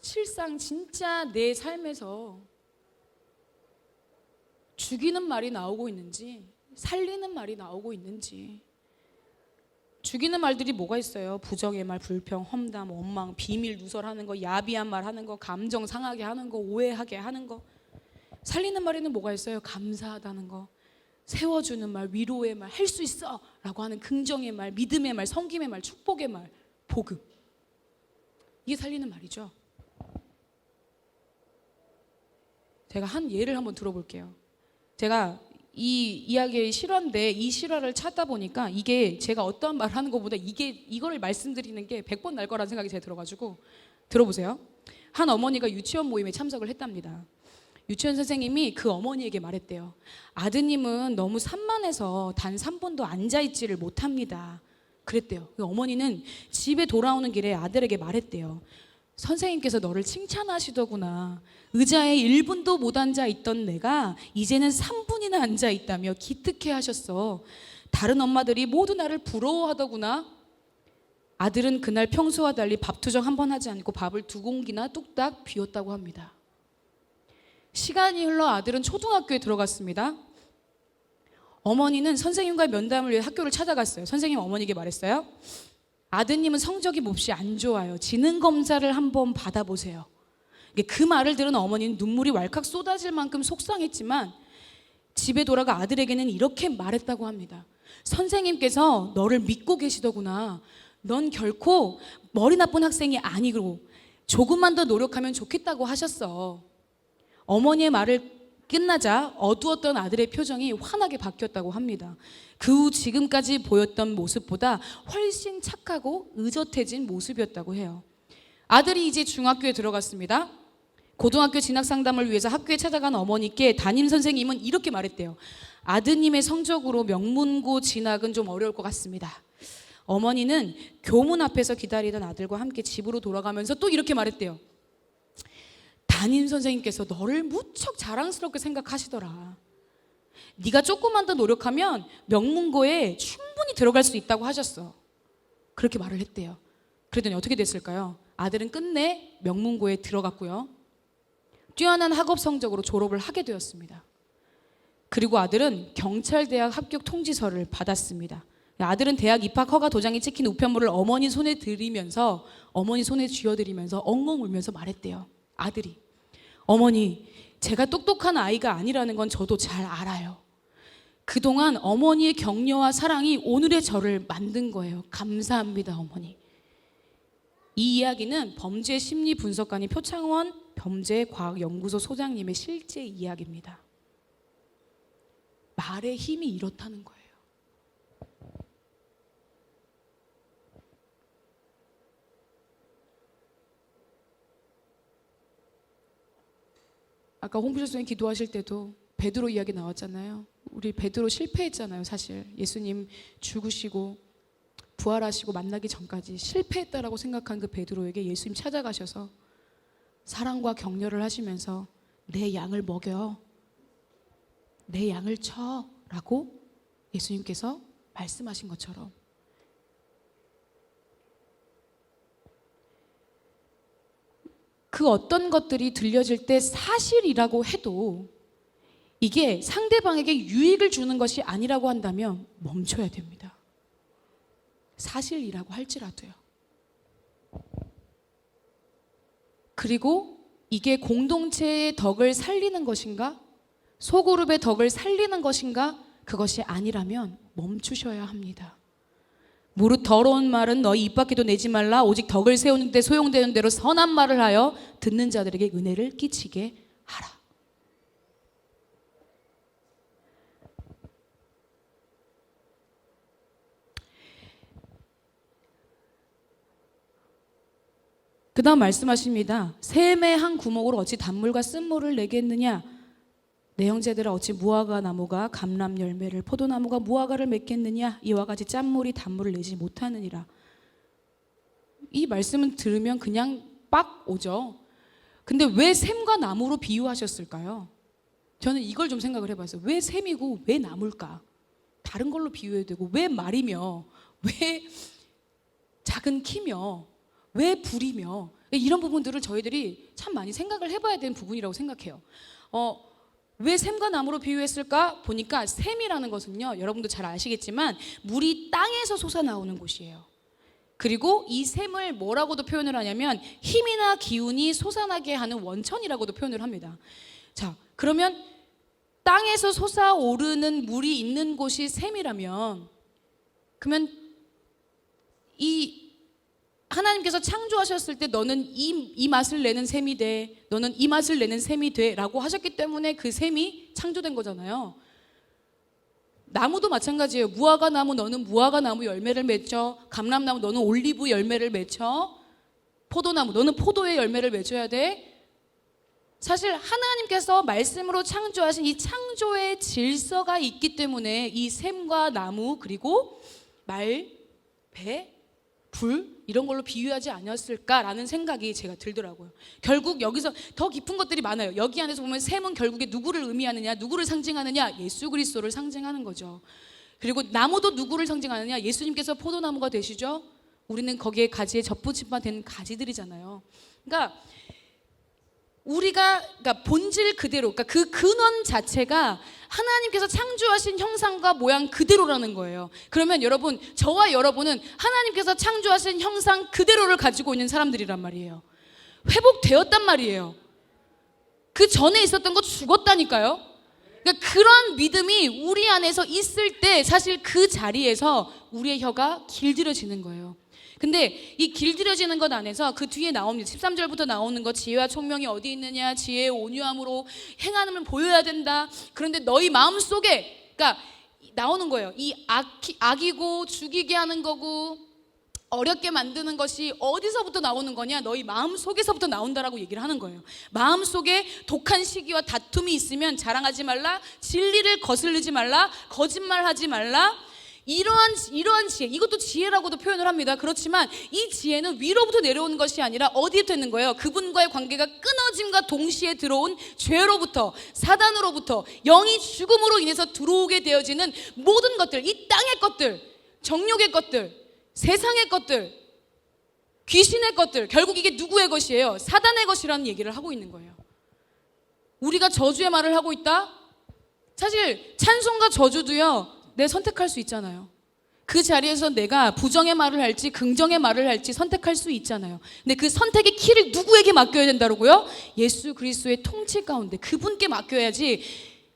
[SPEAKER 1] 실상 진짜 내 삶에서 죽이는 말이 나오고 있는지 살리는 말이 나오고 있는지. 죽이는 말들이 뭐가 있어요? 부정의 말, 불평, 험담, 원망, 비밀 누설하는 거, 야비한 말 하는 거, 감정 상하게 하는 거, 오해하게 하는 거. 살리는 말에는 뭐가 있어요? 감사하다는 거, 세워주는 말, 위로의 말, 할 수 있어 라고 하는 긍정의 말, 믿음의 말, 섬김의 말, 축복의 말, 복음. 이게 살리는 말이죠. 제가 한 예를 한번 들어볼게요. 제가 이 이야기의 실화인데 이 실화를 찾다 보니까 이게 제가 어떠한 말을 하는 것보다 이거를 말씀드리는 게 100번 날 거라는 생각이 제가 들어가지고 들어보세요. 한 어머니가 유치원 모임에 참석을 했답니다. 유치원 선생님이 그 어머니에게 말했대요. 아드님은 너무 산만해서 단 3분도 앉아있지를 못합니다. 그랬대요. 그 어머니는 집에 돌아오는 길에 아들에게 말했대요. 선생님께서 너를 칭찬하시더구나. 의자에 1분도 못 앉아있던 내가 이제는 3분이나 앉아있다며 기특해 하셨어. 다른 엄마들이 모두 나를 부러워하더구나. 아들은 그날 평소와 달리 밥투정 한 번 하지 않고 밥을 2공기나 뚝딱 비웠다고 합니다. 시간이 흘러 아들은 초등학교에 들어갔습니다. 어머니는 선생님과의 면담을 위해 학교를 찾아갔어요. 선생님 어머니에게 말했어요. 아드님은 성적이 몹시 안 좋아요. 지능검사를 한번 받아보세요. 그 말을 들은 어머니는 눈물이 왈칵 쏟아질 만큼 속상했지만 집에 돌아가 아들에게는 이렇게 말했다고 합니다. 선생님께서 너를 믿고 계시더구나. 넌 결코 머리 나쁜 학생이 아니고 조금만 더 노력하면 좋겠다고 하셨어. 어머니의 말을 끝나자 어두웠던 아들의 표정이 환하게 바뀌었다고 합니다. 그 후 지금까지 보였던 모습보다 훨씬 착하고 의젓해진 모습이었다고 해요. 아들이 이제 중학교에 들어갔습니다. 고등학교 진학 상담을 위해서 학교에 찾아간 어머니께 담임 선생님은 이렇게 말했대요. 아드님의 성적으로 명문고 진학은 좀 어려울 것 같습니다. 어머니는 교문 앞에서 기다리던 아들과 함께 집으로 돌아가면서 또 이렇게 말했대요. 담임 선생님께서 너를 무척 자랑스럽게 생각하시더라. 네가 조금만 더 노력하면 명문고에 충분히 들어갈 수 있다고 하셨어. 그렇게 말을 했대요. 그랬더니 어떻게 됐을까요? 아들은 끝내 명문고에 들어갔고요. 뛰어난 학업 성적으로 졸업을 하게 되었습니다. 그리고 아들은 경찰대학 합격 통지서를 받았습니다. 아들은 대학 입학 허가 도장이 찍힌 우편물을 어머니 손에 들이면서 어머니 손에 쥐어드리면서 엉엉 울면서 말했대요. 아들이, 어머니, 제가 똑똑한 아이가 아니라는 건 저도 잘 알아요. 그동안 어머니의 격려와 사랑이 오늘의 저를 만든 거예요. 감사합니다, 어머니. 이 이야기는 범죄심리분석관인 표창원 범죄과학연구소 소장님의 실제 이야기입니다. 말의 힘이 이렇다는 거예요. 아까 홍부철 선생님 기도하실 때도 베드로 이야기 나왔잖아요. 우리 베드로 실패했잖아요. 사실 예수님 죽으시고 부활하시고 만나기 전까지 실패했다라고 생각한 그 베드로에게 예수님 찾아가셔서 사랑과 격려를 하시면서 내 양을 먹여, 내 양을 쳐 라고 예수님께서 말씀하신 것처럼 그 어떤 것들이 들려질 때 사실이라고 해도 이게 상대방에게 유익을 주는 것이 아니라고 한다면 멈춰야 됩니다. 사실이라고 할지라도요. 그리고 이게 공동체의 덕을 살리는 것인가? 소그룹의 덕을 살리는 것인가? 그것이 아니라면 멈추셔야 합니다. 무릇 더러운 말은 너희 입 밖에도 내지 말라. 오직 덕을 세우는 데 소용되는 대로 선한 말을 하여 듣는 자들에게 은혜를 끼치게 하라. 그 다음 말씀하십니다. 샘의 한 구멍으로 어찌 단물과 쓴물을 내겠느냐? 내 형제들아 어찌 무화과 나무가 감람 열매를 포도나무가 무화과를 맺겠느냐? 이와 같이 짠물이 단물을 내지 못하느니라. 이 말씀은 들으면 그냥 빡 오죠. 근데 왜 샘과 나무로 비유하셨을까요? 저는 이걸 좀 생각을 해봤어요. 왜 샘이고 왜 나무일까? 다른 걸로 비유해야 되고, 왜 말이며, 왜 작은 키며, 왜 불이며, 이런 부분들을 저희들이 참 많이 생각을 해봐야 되는 부분이라고 생각해요. 왜 샘과 나무로 비유했을까? 보니까 샘이라는 것은요, 여러분도 잘 아시겠지만 물이 땅에서 솟아나오는 곳이에요. 그리고 이 샘을 뭐라고도 표현을 하냐면 힘이나 기운이 솟아나게 하는 원천이라고도 표현을 합니다. 자, 그러면 땅에서 솟아오르는 물이 있는 곳이 샘이라면, 그러면 이 하나님께서 창조하셨을 때 너는 이 맛을 내는 샘이 돼, 너는 이 맛을 내는 샘이 돼 라고 하셨기 때문에 그 샘이 창조된 거잖아요. 나무도 마찬가지예요. 무화과 나무 너는 무화과 나무 열매를 맺죠. 감람나무 너는 올리브 열매를 맺죠. 포도나무 너는 포도의 열매를 맺어야 돼. 사실 하나님께서 말씀으로 창조하신 이 창조의 질서가 있기 때문에 이 샘과 나무 그리고 말, 배, 불 이런 걸로 비유하지 않았을까라는 생각이 제가 들더라고요. 결국 여기서 더 깊은 것들이 많아요. 여기 안에서 보면 샘은 결국에 누구를 의미하느냐, 누구를 상징하느냐, 예수 그리스도를 상징하는 거죠. 그리고 나무도 누구를 상징하느냐, 예수님께서 포도나무가 되시죠. 우리는 거기에 가지에 접붙임만 된 가지들이잖아요. 그러니까 그러니까 본질 그대로, 그러니까 그 근원 자체가 하나님께서 창조하신 형상과 모양 그대로라는 거예요. 그러면 여러분, 저와 여러분은 하나님께서 창조하신 형상 그대로를 가지고 있는 사람들이란 말이에요. 회복되었단 말이에요. 그 전에 있었던 거 죽었다니까요. 그러니까 그런 믿음이 우리 안에서 있을 때 사실 그 자리에서 우리의 혀가 길들여지는 거예요. 근데 이 길들여지는 것 안에서 그 뒤에 나옵니다. 13절부터 나오는 거, 지혜와 총명이 어디 있느냐, 지혜의 온유함으로 행함을 보여야 된다. 그런데 너희 마음속에, 그러니까 나오는 거예요. 이 악이고 죽이게 하는 거고 어렵게 만드는 것이 어디서부터 나오는 거냐? 너희 마음속에서부터 나온다라고 얘기를 하는 거예요. 마음속에 독한 시기와 다툼이 있으면 자랑하지 말라, 진리를 거슬리지 말라, 거짓말하지 말라. 이러한 지혜, 이것도 지혜라고도 표현을 합니다. 그렇지만 이 지혜는 위로부터 내려오는 것이 아니라 어디에 있는 거예요? 그분과의 관계가 끊어짐과 동시에 들어온 죄로부터, 사단으로부터, 영이 죽음으로 인해서 들어오게 되어지는 모든 것들, 이 땅의 것들, 정욕의 것들, 세상의 것들, 귀신의 것들, 결국 이게 누구의 것이에요? 사단의 것이라는 얘기를 하고 있는 거예요. 우리가 저주의 말을 하고 있다? 사실 찬송과 저주도요, 내 선택할 수 있잖아요. 그 자리에서 내가 부정의 말을 할지 긍정의 말을 할지 선택할 수 있잖아요. 근데 그 선택의 키를 누구에게 맡겨야 된다고요? 예수 그리스도의 통치 가운데 그분께 맡겨야지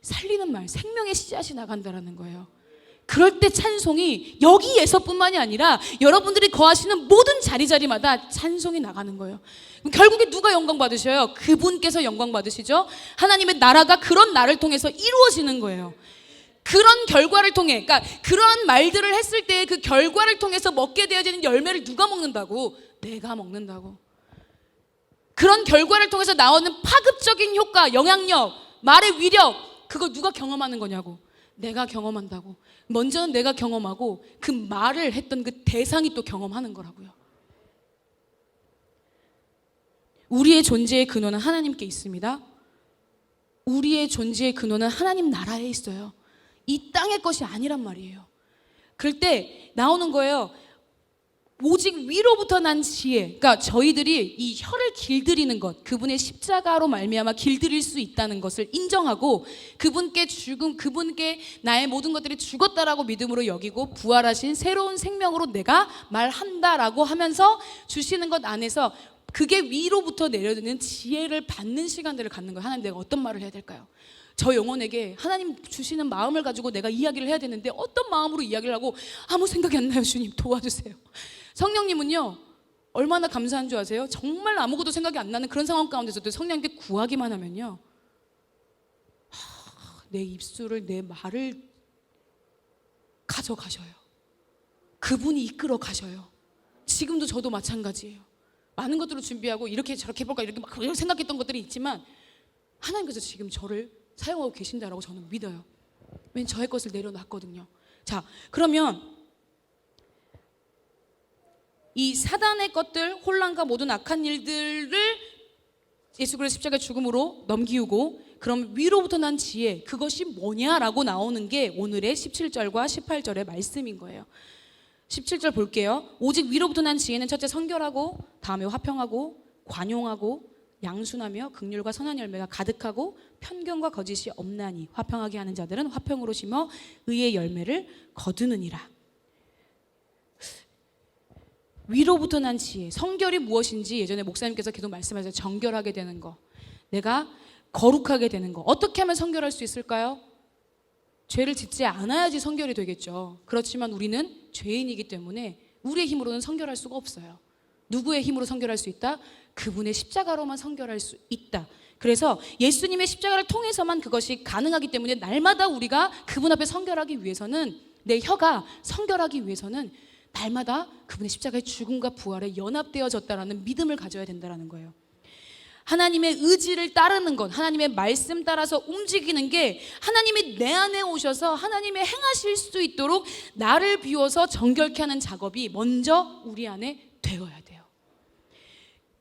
[SPEAKER 1] 살리는 말, 생명의 씨앗이 나간다라는 거예요. 그럴 때 찬송이 여기에서뿐만이 아니라 여러분들이 거하시는 모든 자리마다 찬송이 나가는 거예요. 그럼 결국에 누가 영광 받으셔요? 그분께서 영광 받으시죠. 하나님의 나라가 그런 나를 통해서 이루어지는 거예요. 그런 결과를 통해, 그러니까 그러한 말들을 했을 때 그 결과를 통해서 먹게 되어지는 열매를 누가 먹는다고? 내가 먹는다고. 그런 결과를 통해서 나오는 파급적인 효과, 영향력, 말의 위력, 그거 누가 경험하는 거냐고. 내가 경험한다고. 먼저는 내가 경험하고 그 말을 했던 그 대상이 또 경험하는 거라고요. 우리의 존재의 근원은 하나님께 있습니다. 우리의 존재의 근원은 하나님 나라에 있어요. 이 땅의 것이 아니란 말이에요. 그럴 때 나오는 거예요. 오직 위로부터 난 지혜. 그러니까 저희들이 이 혀를 길들이는 것, 그분의 십자가로 말미암아 길들일 수 있다는 것을 인정하고 그분께 나의 모든 것들이 죽었다라고 믿음으로 여기고 부활하신 새로운 생명으로 내가 말한다라고 하면서 주시는 것 안에서 그게 위로부터 내려드는 지혜를 받는 시간들을 갖는 거예요. 하나님, 내가 어떤 말을 해야 될까요? 저 영혼에게 하나님 주시는 마음을 가지고 내가 이야기를 해야 되는데 어떤 마음으로 이야기를 하고 아무 생각이 안 나요. 주님 도와주세요. 성령님은요, 얼마나 감사한 줄 아세요? 정말 아무것도 생각이 안 나는 그런 상황 가운데서도 성령님께 구하기만 하면요, 내 입술을, 내 말을 가져가셔요. 그분이 이끌어 가셔요. 지금도 저도 마찬가지예요. 많은 것들을 준비하고 이렇게 저렇게 해볼까 이렇게 막 생각했던 것들이 있지만 하나님께서 지금 저를 사용하고 계신다라고 저는 믿어요. 왜냐면 저의 것을 내려놨거든요. 자, 그러면 이 사단의 것들, 혼란과 모든 악한 일들을 예수 그리스도의 십자가의 죽음으로 넘기우고, 그럼 위로부터 난 지혜, 그것이 뭐냐라고 나오는 게 오늘의 17절과 18절의 말씀인 거예요. 17절 볼게요. 오직 위로부터 난 지혜는 첫째 성결하고, 다음에 화평하고, 관용하고, 양순하며 긍휼과 선한 열매가 가득하고 편견과 거짓이 없나니 화평하게 하는 자들은 화평으로 심어 의의 열매를 거두느니라. 위로부터 난 지혜, 성결이 무엇인지 예전에 목사님께서 계속 말씀하셨어요. 정결하게 되는 거, 내가 거룩하게 되는 거. 어떻게 하면 성결할 수 있을까요? 죄를 짓지 않아야지 성결이 되겠죠. 그렇지만 우리는 죄인이기 때문에 우리의 힘으로는 성결할 수가 없어요. 누구의 힘으로 성결할 수 있다? 그분의 십자가로만 성결할 수 있다. 그래서 예수님의 십자가를 통해서만 그것이 가능하기 때문에 날마다 우리가 그분 앞에 성결하기 위해서는, 내 혀가 성결하기 위해서는 날마다 그분의 십자가의 죽음과 부활에 연합되어졌다라는 믿음을 가져야 된다는 거예요. 하나님의 의지를 따르는 것, 하나님의 말씀 따라서 움직이는 게 하나님이 내 안에 오셔서 하나님의 행하실 수 있도록 나를 비워서 정결케 하는 작업이 먼저 우리 안에 되어야 돼요.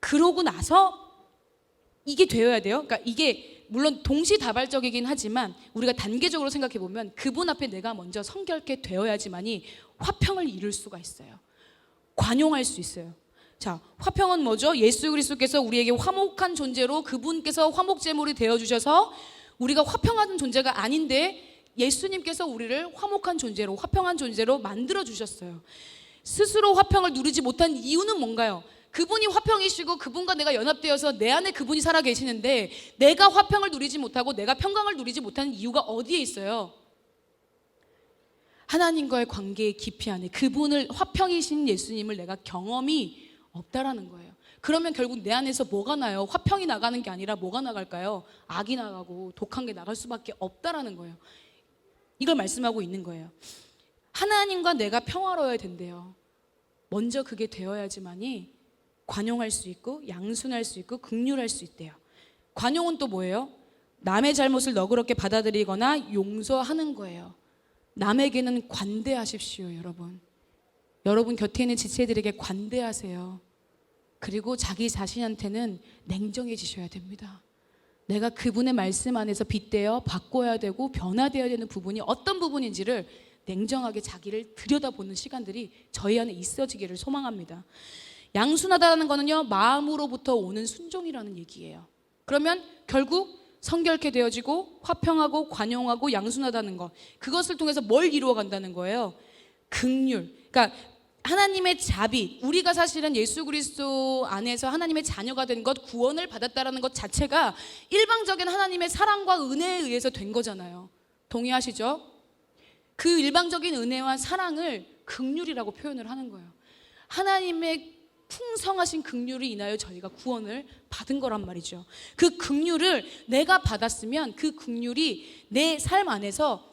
[SPEAKER 1] 그러고 나서 이게 되어야 돼요. 그러니까 이게 물론 동시다발적이긴 하지만 우리가 단계적으로 생각해 보면 그분 앞에 내가 먼저 성결케 되어야지만이 화평을 이룰 수가 있어요. 관용할 수 있어요. 자, 화평은 뭐죠? 예수 그리스도께서 우리에게 화목한 존재로 그분께서 화목제물이 되어주셔서 우리가 화평한 존재가 아닌데 예수님께서 우리를 화목한 존재로, 화평한 존재로 만들어주셨어요. 스스로 화평을 누리지 못한 이유는 뭔가요? 그분이 화평이시고 그분과 내가 연합되어서 내 안에 그분이 살아 계시는데 내가 화평을 누리지 못하고 내가 평강을 누리지 못하는 이유가 어디에 있어요? 하나님과의 관계의 깊이 안에 그분을, 화평이신 예수님을 내가 경험이 없다라는 거예요. 그러면 결국 내 안에서 뭐가 나요? 화평이 나가는 게 아니라 뭐가 나갈까요? 악이 나가고 독한 게 나갈 수밖에 없다라는 거예요. 이걸 말씀하고 있는 거예요. 하나님과 내가 평화로워야 된대요. 먼저 그게 되어야지만이 관용할 수 있고 양순할 수 있고 긍휼할 수 있대요. 관용은 또 뭐예요? 남의 잘못을 너그럽게 받아들이거나 용서하는 거예요. 남에게는 관대하십시오, 여러분. 여러분 곁에 있는 지체들에게 관대하세요. 그리고 자기 자신한테는 냉정해지셔야 됩니다. 내가 그분의 말씀 안에서 빗대어 바꿔야 되고 변화되어야 되는 부분이 어떤 부분인지를 냉정하게 자기를 들여다보는 시간들이 저희 안에 있어지기를 소망합니다. 양순하다는 거는요, 마음으로부터 오는 순종이라는 얘기예요. 그러면 결국 성결케 되어지고 화평하고 관용하고 양순하다는 것, 그것을 통해서 뭘 이루어간다는 거예요? 긍휼. 그러니까 하나님의 자비, 우리가 사실은 예수 그리스도 안에서 하나님의 자녀가 된 것, 구원을 받았다라는 것 자체가 일방적인 하나님의 사랑과 은혜에 의해서 된 거잖아요. 동의하시죠? 그 일방적인 은혜와 사랑을 긍휼이라고 표현을 하는 거예요. 하나님의 풍성하신 긍휼이 인하여 저희가 구원을 받은 거란 말이죠. 그 긍휼을 내가 받았으면 그 긍휼이 내 삶 안에서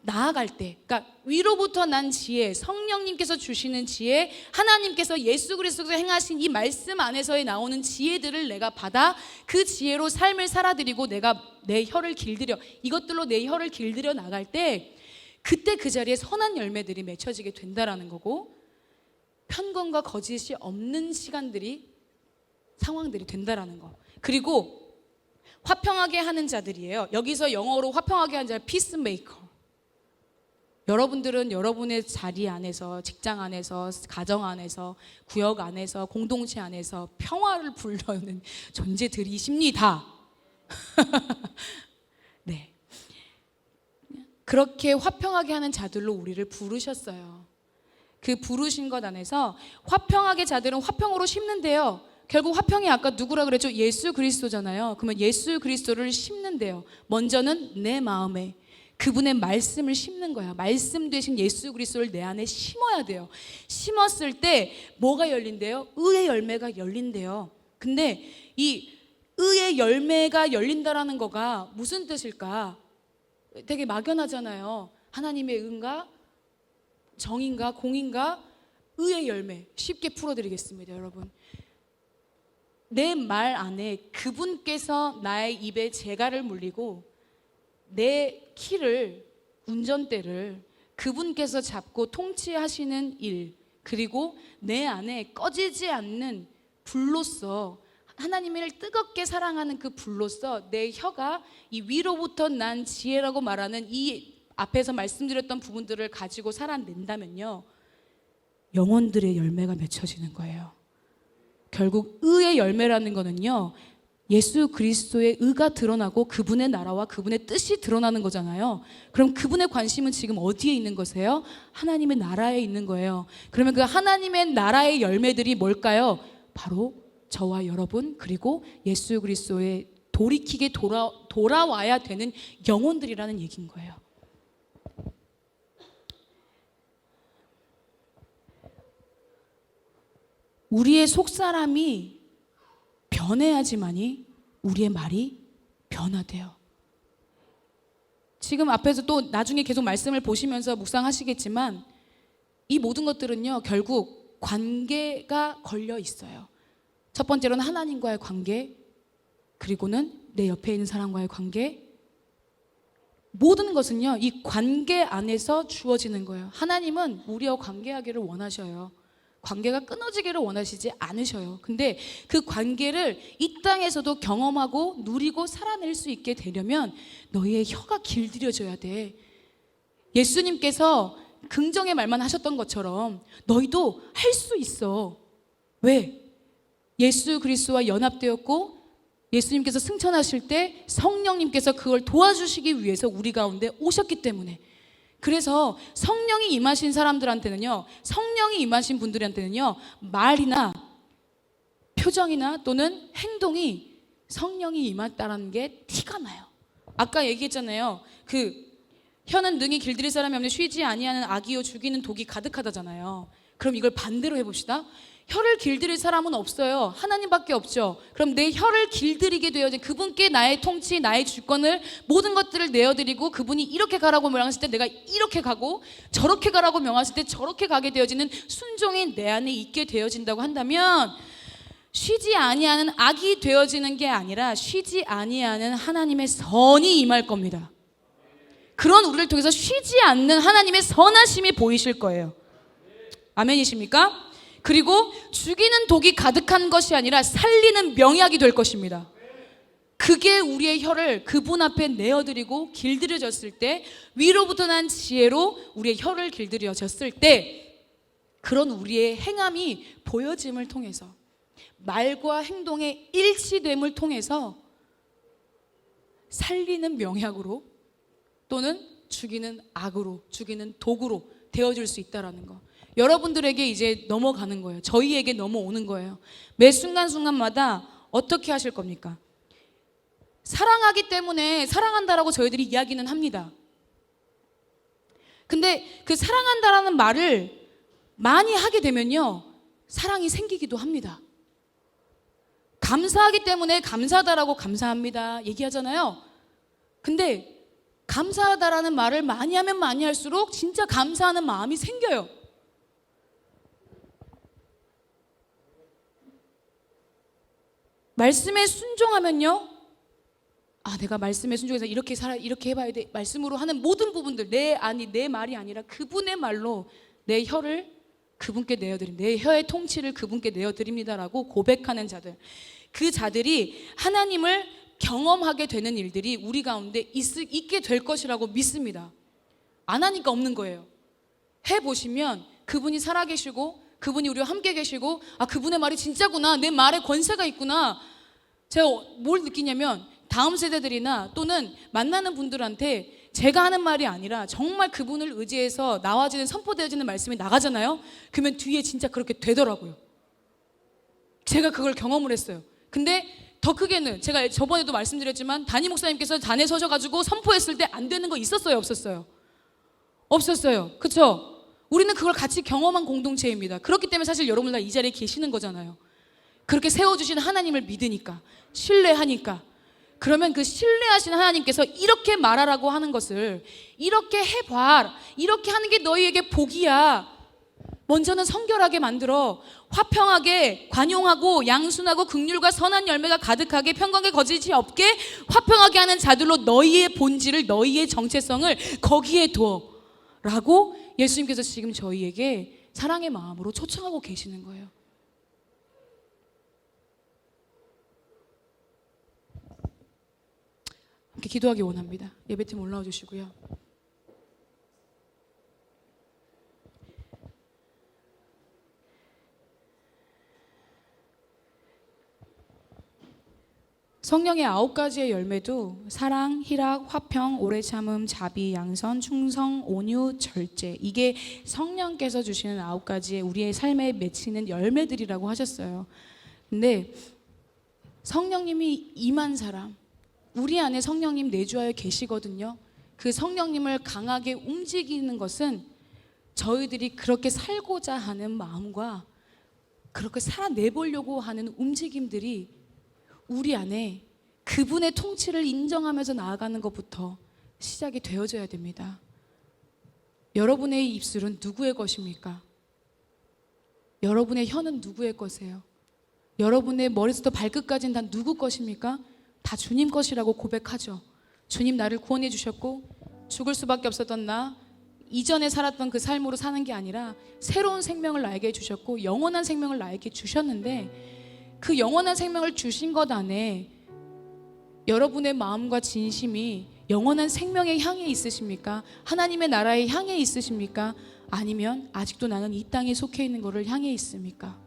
[SPEAKER 1] 나아갈 때, 그러니까 위로부터 난 지혜, 성령님께서 주시는 지혜, 하나님께서 예수 그리스도에서 행하신 이 말씀 안에서의 나오는 지혜들을 내가 받아 그 지혜로 삶을 살아드리고 내가 내 혀를 길들여, 이것들로 내 혀를 길들여 나갈 때 그때 그 자리에 선한 열매들이 맺혀지게 된다라는 거고, 편견과 거짓이 없는 시간들이, 상황들이 된다라는 거. 그리고 화평하게 하는 자들이에요. 여기서 영어로 화평하게 하는 자는 피스메이커. 여러분들은 여러분의 자리 안에서, 직장 안에서, 가정 안에서, 구역 안에서, 공동체 안에서 평화를 불러오는 존재들이십니다. 네, 그렇게 화평하게 하는 자들로 우리를 부르셨어요. 그 부르신 것 안에서 화평하게 자들은 화평으로 심는데요, 결국 화평이 아까 누구라 그랬죠? 예수 그리스도잖아요. 그러면 예수 그리스도를 심는데요, 먼저는 내 마음에 그분의 말씀을 심는 거야. 말씀 되신 예수 그리스도를 내 안에 심어야 돼요. 심었을 때 뭐가 열린대요? 의의 열매가 열린대요. 근데 이 의의 열매가 열린다라는 거가 무슨 뜻일까? 되게 막연하잖아요. 하나님의 은가? 정인가? 공인가? 의의 열매. 쉽게 풀어드리겠습니다, 여러분. 내 말 안에 그분께서 나의 입에 재갈을 물리고 내 키를, 운전대를 그분께서 잡고 통치하시는 일, 그리고 내 안에 꺼지지 않는 불로서 하나님을 뜨겁게 사랑하는 그 불로서 내 혀가 이 위로부터 난 지혜라고 말하는 이 앞에서 말씀드렸던 부분들을 가지고 살아낸다면요, 영혼들의 열매가 맺혀지는 거예요. 결국 의의 열매라는 거는요, 예수 그리스도의 의가 드러나고 그분의 나라와 그분의 뜻이 드러나는 거잖아요. 그럼 그분의 관심은 지금 어디에 있는 거세요? 하나님의 나라에 있는 거예요. 그러면 그 하나님의 나라의 열매들이 뭘까요? 바로 저와 여러분, 그리고 예수 그리스도의 돌이키게 돌아와야 되는 영혼들이라는 얘기인 거예요. 우리의 속사람이 변해야지만이 우리의 말이 변화돼요. 지금 앞에서 또 나중에 계속 말씀을 보시면서 묵상하시겠지만 이 모든 것들은요, 결국 관계가 걸려 있어요. 첫 번째로는 하나님과의 관계, 그리고는 내 옆에 있는 사람과의 관계. 모든 것은요, 이 관계 안에서 주어지는 거예요. 하나님은 우리와 관계하기를 원하셔요. 관계가 끊어지기를 원하시지 않으셔요. 근데 그 관계를 이 땅에서도 경험하고 누리고 살아낼 수 있게 되려면 너희의 혀가 길들여져야 돼. 예수님께서 긍정의 말만 하셨던 것처럼 너희도 할 수 있어. 왜? 예수 그리스도와 연합되었고 예수님께서 승천하실 때 성령님께서 그걸 도와주시기 위해서 우리 가운데 오셨기 때문에. 그래서 성령이 임하신 사람들한테는요, 성령이 임하신 분들한테는요, 말이나 표정이나 또는 행동이 성령이 임했다는 게 티가 나요. 아까 얘기했잖아요. 혀는 능히 길들일 사람이 없는 쉬지 아니하는 악이요 죽이는 독이 가득하다잖아요. 그럼 이걸 반대로 해봅시다. 혀를 길들일 사람은 없어요. 하나님밖에 없죠. 그럼 내 혀를 길들이게 되어진 그분께 나의 통치, 나의 주권을, 모든 것들을 내어드리고 그분이 이렇게 가라고 명하실 때 내가 이렇게 가고, 저렇게 가라고 명하실 때 저렇게 가게 되어지는 순종이 내 안에 있게 되어진다고 한다면 쉬지 아니하는 악이 되어지는 게 아니라 쉬지 아니하는 하나님의 선이 임할 겁니다. 그런 우리를 통해서 쉬지 않는 하나님의 선하심이 보이실 거예요. 아멘이십니까? 그리고 죽이는 독이 가득한 것이 아니라 살리는 명약이 될 것입니다. 그게 우리의 혀를 그분 앞에 내어드리고 길들여졌을 때, 위로부터 난 지혜로 우리의 혀를 길들여졌을 때, 그런 우리의 행함이 보여짐을 통해서, 말과 행동의 일치됨을 통해서 살리는 명약으로 또는 죽이는 악으로, 죽이는 독으로 되어줄 수 있다는 거. 여러분들에게 이제 넘어가는 거예요. 저희에게 넘어오는 거예요. 매 순간순간마다 어떻게 하실 겁니까? 사랑하기 때문에 사랑한다라고 저희들이 이야기는 합니다. 근데 그 사랑한다라는 말을 많이 하게 되면요, 사랑이 생기기도 합니다. 감사하기 때문에 감사하다라고 감사합니다 얘기하잖아요. 근데 감사하다라는 말을 많이 하면 많이 할수록 진짜 감사하는 마음이 생겨요. 말씀에 순종하면요, 내가 말씀에 순종해서 이렇게 해봐야 돼. 말씀으로 하는 모든 부분들, 내 말이 아니라 그분의 말로 내 혀를 그분께 내어드립니다. 내 혀의 통치를 그분께 내어드립니다라고 고백하는 자들, 그 자들이 하나님을 경험하게 되는 일들이 우리 가운데 있게 될 것이라고 믿습니다. 안 하니까 없는 거예요. 해보시면 그분이 살아계시고 그분이 우리와 함께 계시고, 그분의 말이 진짜구나, 내 말에 권세가 있구나. 제가 뭘 느끼냐면, 다음 세대들이나 또는 만나는 분들한테 제가 하는 말이 아니라 정말 그분을 의지해서 나와지는, 선포되어지는 말씀이 나가잖아요. 그러면 뒤에 진짜 그렇게 되더라고요. 제가 그걸 경험을 했어요. 근데 더 크게는 제가 저번에도 말씀드렸지만 담임 목사님께서 단에 서셔가지고 선포했을 때 안 되는 거 있었어요, 없었어요? 없었어요. 그렇죠? 우리는 그걸 같이 경험한 공동체입니다. 그렇기 때문에 사실 여러분 다 이 자리에 계시는 거잖아요. 그렇게 세워주신 하나님을 믿으니까, 신뢰하니까. 그러면 그 신뢰하신 하나님께서 이렇게 말하라고 하는 것을, 이렇게 해봐, 이렇게 하는 게 너희에게 복이야, 먼저는 성결하게 만들어 화평하게, 관용하고 양순하고 긍휼과 선한 열매가 가득하게, 평강에 거짓이 없게 화평하게 하는 자들로 너희의 본질을, 너희의 정체성을 거기에 두어 라고 예수님께서 지금 저희에게 사랑의 마음으로 초청하고 계시는 거예요. 함께 기도하기 원합니다. 예배팀 올라와 주시고요. 성령의 9가지의 열매도 사랑, 희락, 화평, 오래 참음, 자비, 양선, 충성, 온유, 절제, 이게 성령께서 주시는 9가지의 우리의 삶에 맺히는 열매들이라고 하셨어요. 근데 성령님이 임한 사람, 우리 안에 성령님 내주하여 계시거든요. 그 성령님을 강하게 움직이는 것은 저희들이 그렇게 살고자 하는 마음과 그렇게 살아내보려고 하는 움직임들이 우리 안에 그분의 통치를 인정하면서 나아가는 것부터 시작이 되어져야 됩니다. 여러분의 입술은 누구의 것입니까? 여러분의 혀는 누구의 것이에요? 여러분의 머리부터 발끝까지는 다 누구 것입니까? 다 주님 것이라고 고백하죠. 주님 나를 구원해 주셨고 죽을 수밖에 없었던 나, 이전에 살았던 그 삶으로 사는 게 아니라 새로운 생명을 나에게 주셨고 영원한 생명을 나에게 주셨는데, 그 영원한 생명을 주신 것 안에 여러분의 마음과 진심이 영원한 생명의 향해 있으십니까? 하나님의 나라의 향해 있으십니까? 아니면 아직도 나는 이 땅에 속해 있는 것을 향해 있습니까?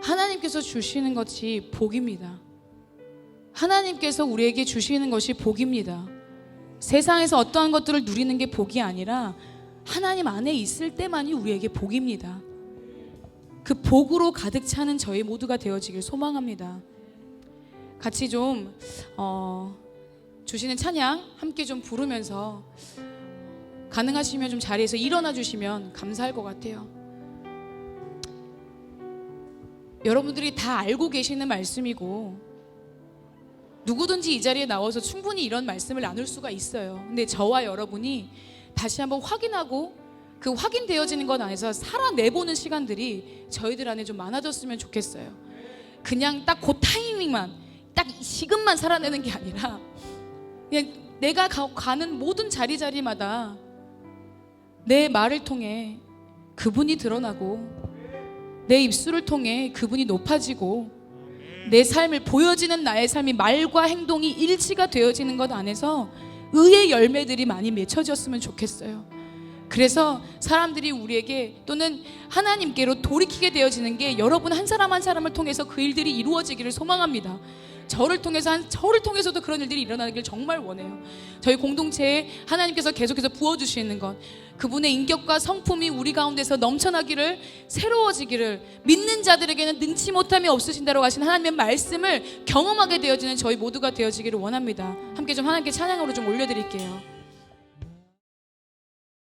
[SPEAKER 1] 하나님께서 주시는 것이 복입니다. 하나님께서 우리에게 주시는 것이 복입니다. 세상에서 어떠한 것들을 누리는 게 복이 아니라 하나님 안에 있을 때만이 우리에게 복입니다. 그 복으로 가득 차는 저희 모두가 되어지길 소망합니다. 같이 좀 주시는 찬양 함께 좀 부르면서 가능하시면 좀 자리에서 일어나 주시면 감사할 것 같아요. 여러분들이 다 알고 계시는 말씀이고 누구든지 이 자리에 나와서 충분히 이런 말씀을 나눌 수가 있어요. 근데 저와 여러분이 다시 한번 확인하고 그 확인되어지는 것 안에서 살아내보는 시간들이 저희들 안에 좀 많아졌으면 좋겠어요. 그냥 딱 그 타이밍만, 딱 지금만 살아내는 게 아니라 그냥 내가 가는 모든 자리마다 내 말을 통해 그분이 드러나고 내 입술을 통해 그분이 높아지고 내 삶을 보여지는 나의 삶이 말과 행동이 일치가 되어지는 것 안에서 의의 열매들이 많이 맺혀졌으면 좋겠어요. 그래서 사람들이 우리에게 또는 하나님께로 돌이키게 되어지는 게 여러분 한 사람 한 사람을 통해서 그 일들이 이루어지기를 소망합니다. 저를 통해서도 그런 일들이 일어나길 정말 원해요. 저희 공동체에 하나님께서 계속해서 부어주시는 것, 그분의 인격과 성품이 우리 가운데서 넘쳐나기를, 새로워지기를, 믿는 자들에게는 능치 못함이 없으신다라고 하신 하나님의 말씀을 경험하게 되어지는 저희 모두가 되어지기를 원합니다. 함께 좀 하나님께 찬양으로 좀 올려드릴게요.